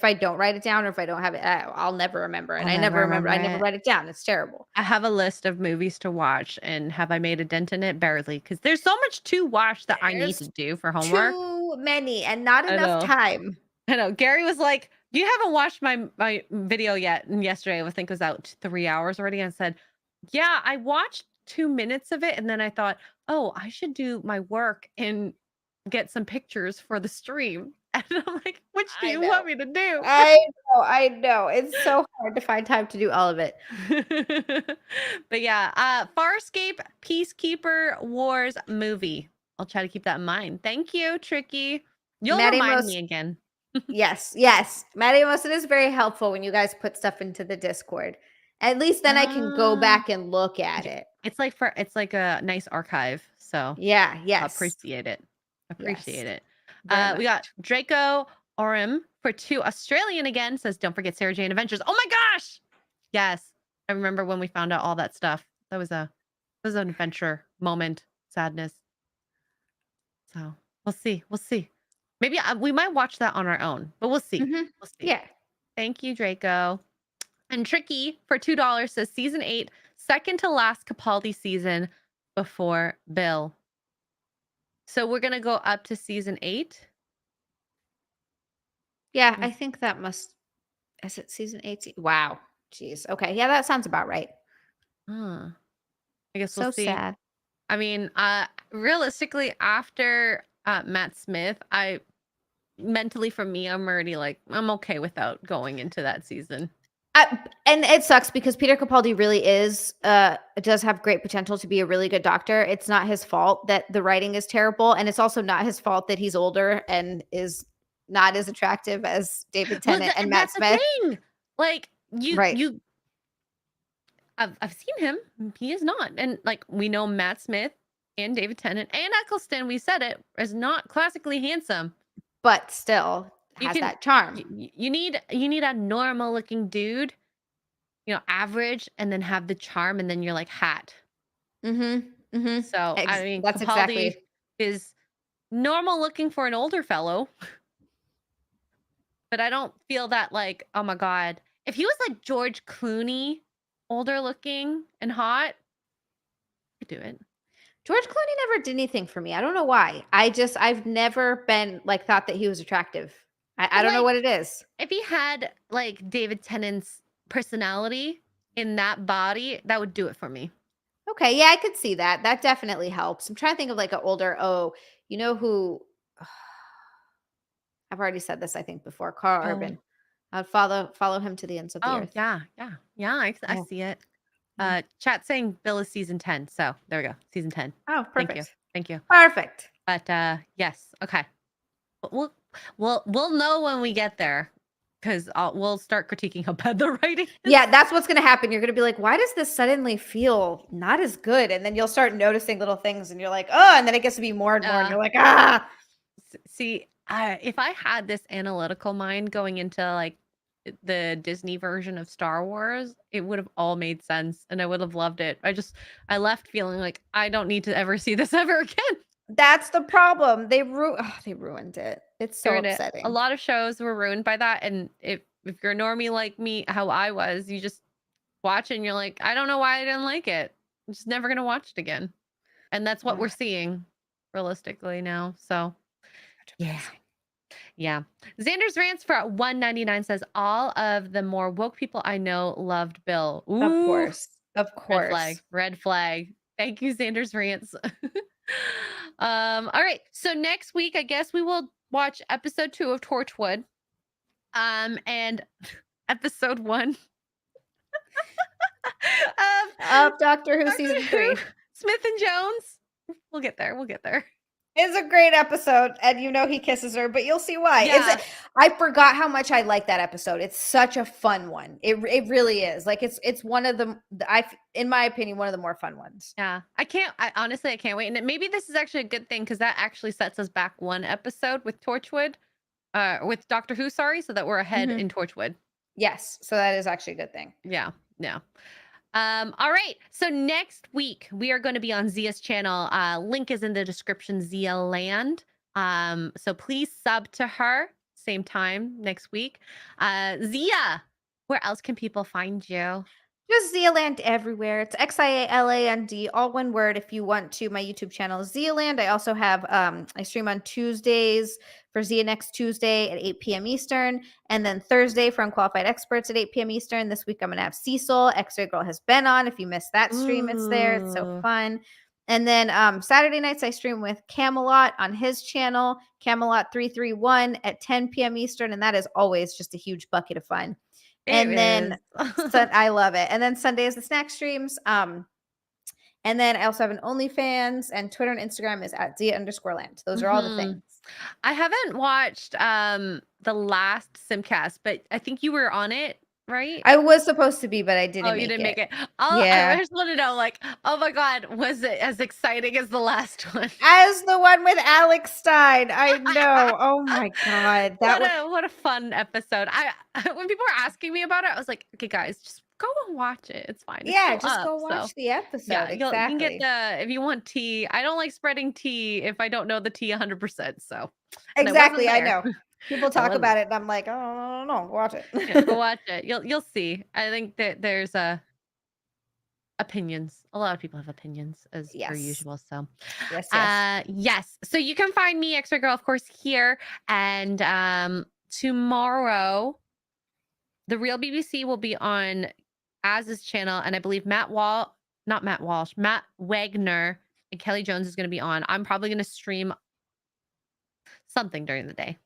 I don't write it down or if I don't have it, I'll never remember, and I'll I never never remember. remember I never it. write it down. It's terrible. I have a list of movies to watch, and have I made a dent in it? Barely, because there's so much to watch that I need to There's do for homework. too many and not I enough know. time. I know. Gary was like, "You haven't watched my video yet." And yesterday, I think it was out 3 hours already. And I said, "Yeah, I watched 2 minutes of it, and then I thought, oh, I should do my work and get some pictures for the stream." And I'm like, "Which do I you want know. me to do?" I know. It's so hard to find time to do all of it. But yeah, Farscape Peacekeeper Wars movie. I'll try to keep that in mind. Thank you, Tricky. You'll Maddie remind most me again. yes. Maddie most it is very helpful when you guys put stuff into the Discord. At least then I can go Ah. back and look at it. It's like a nice archive, so Yeah, yes. appreciate it. Yes. Appreciate it. Very We much. got Draco Orim for 2 Australian again says, "Don't forget Sarah Jane Adventures." Oh my gosh! Yes. I remember when we found out all that stuff. That was an adventure moment, sadness. So, we'll see. We'll see. Maybe we might watch that on our own, but we'll see. Mhm. We'll see. Yeah. Thank you, Draco. And Tricky for $2 says season 8, second to last Capaldi season before Bill. So we're gonna go up to season 8. Yeah, I think that must is it season 18? Wow. Jeez. Okay. Yeah, that sounds about right. Huh. I guess we'll So see. sad. I mean, realistically, after Matt Smith, I mentally for me, I'm already like I'm okay without going into that season. And it sucks because Peter Capaldi really does have great potential to be a really good doctor. It's not his fault that the writing is terrible, and it's also not his fault that he's older and is not as attractive as David Well, Tennant and Matt that's the Smith. thing. Like Right. I've seen him. He is not. And like we know Matt Smith and David Tennant and Eccleston, we said it, is not classically handsome. But still You has can that charm. you need a normal looking dude, average, and then have the charm, and then you're like hat. Mhm. Mhm. So I mean That's Capaldi exactly. is normal looking for an older fellow, but I don't feel that like, oh my God. If he was like George Clooney, older looking and hot, I could do it. George Clooney never did anything for me. I don't know why. I've never been like thought that he was attractive. I But don't know like what it is. if he had like David Tennant's personality in that body, that would do it for me. Okay, yeah, I could see that. That definitely helps. I'm trying to think of like an older, you know who I've already said this, I think, before. Carl Oh, Urban. I'd follow him to the ends of the oh earth. yeah, yeah, yeah. I Yeah. see it. Yeah. Chat saying Bill is season 10. So there we go. Season 10. Oh, Thank you. perfect. Thank you. Perfect. But yes, okay. But we'll know when we get there because we'll start critiquing how bad the writing is. Yeah, that's what's gonna happen. You're gonna be like, why does this suddenly feel not as good? And then you'll start noticing little things and you're like, oh, and then it gets to be more and more, and you're like, ah. See, if I had this analytical mind going into like the Disney version of Star Wars, it would have all made sense and I would have loved it. I left feeling like I don't need to ever see this ever again. That's the problem. They ruined it. It's so Ruined it. A upsetting. lot of shows were ruined by that. And if you're a normie like me, how I was, you just watch it and you're like, I don't know why I didn't like it. I'm just never gonna watch it again. And that's what we're Ugh, seeing realistically now. So yeah. depressing. Yeah. Xander's Rants for 199 says all of the more woke people I know loved Bill. Of Ooh, course. Of red flag. course. Red flag. Thank you, Xander's Rants. All right. So next week, I guess we will watch episode 2 of Torchwood. And episode 1 of Doctor Who Doctor season Who, 3. Smith and Jones. We'll get there. We'll get there. It's a great episode, and he kisses her, but you'll see why. Yeah. I forgot how much I like that episode. It's such a fun one. It really is. Like it's one of the in my opinion, one of the more fun ones. Yeah. I honestly I can't wait. And maybe this is actually a good thing because that actually sets us back one episode with Torchwood. With Doctor Who, sorry, so that we're ahead Mhm. in Torchwood. Yes, so that is actually a good thing. Yeah. Yeah. All right. So next week we are going to be on Zia's channel. Link is in the description, Zia Land. So please sub to her. Same time next week. Zia, where else can people find you? Just Zealand everywhere. It's Xialand, all one word. If you want to, my YouTube channel is Zealand. I also have I stream on Tuesdays for Zia next Tuesday at 8 p.m. Eastern, and then Thursday for Unqualified Experts at 8 p.m. Eastern. This week I'm gonna have Cecil. Xray Girl has been on. If you missed that stream, it's there. It's so Ooh. fun. And then Saturday nights I stream with Camelot on his channel, Camelot 331 at 10 p.m. Eastern, and that is always just a huge bucket of fun. It And then is. I love it. And then Sunday is the snack streams. And then I also have an OnlyFans, and Twitter and Instagram is at Zia_land. Those are all the Mhm. things. I haven't watched the last Simcast, but I think you were on it, right? I was supposed to be, but I Oh, didn't you make didn't make it. it. I Yeah. just want to know, like, oh my God, was it as exciting as the last one? As the one with Alex Stein. I know. Oh my God. That was What a fun episode. I when people were asking me about it, I was like, okay, guys, just go and watch it. It's fine. It's yeah, still just up. go So watch the episode. yeah, you can get Exactly. the if you want tea. I don't like spreading tea if I don't know the tea 100%. So and I wasn't Exactly. I there. know. People I talk wasn't. about it, and I'm like, oh no, watch Yeah, go it. watch it. You'll see. I think that there's opinions. A lot of people have opinions as per yes. usual. So Yes, yes. yes. So you can find me, Xray Girl, of course, here. And tomorrow, the real BBC will be on Az's channel, and I believe not Matt Walsh, Matt Wagner and Kelly Jones is going to be on. I'm probably going to stream something during the day.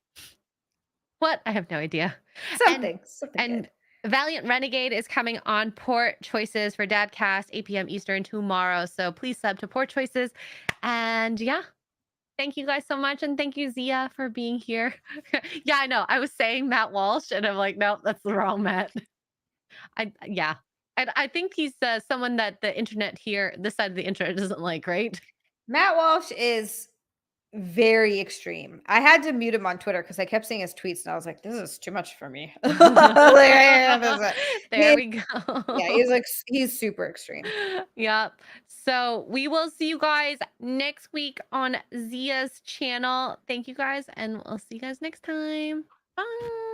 What? I have no idea. And Something and good. Valiant Renegade is coming on Port Choices for Dadcast 8 p.m. Eastern tomorrow. So please sub to Port Choices. And yeah, thank you guys so much. And thank you, Zia, for being here. Yeah, I know. I was saying Matt Walsh, and I'm like, nope, that's the wrong Matt. Yeah. And I think he's someone that the internet here, this side of the internet doesn't like, right? Matt Walsh is very extreme. I had to mute him on Twitter because I kept seeing his tweets, and I was like, "This is too much for me." Like, I this There he we yeah, go. he's like he's super extreme. Yep. So we will see you guys next week on Zia's channel. Thank you guys, and we'll see you guys next time. Bye.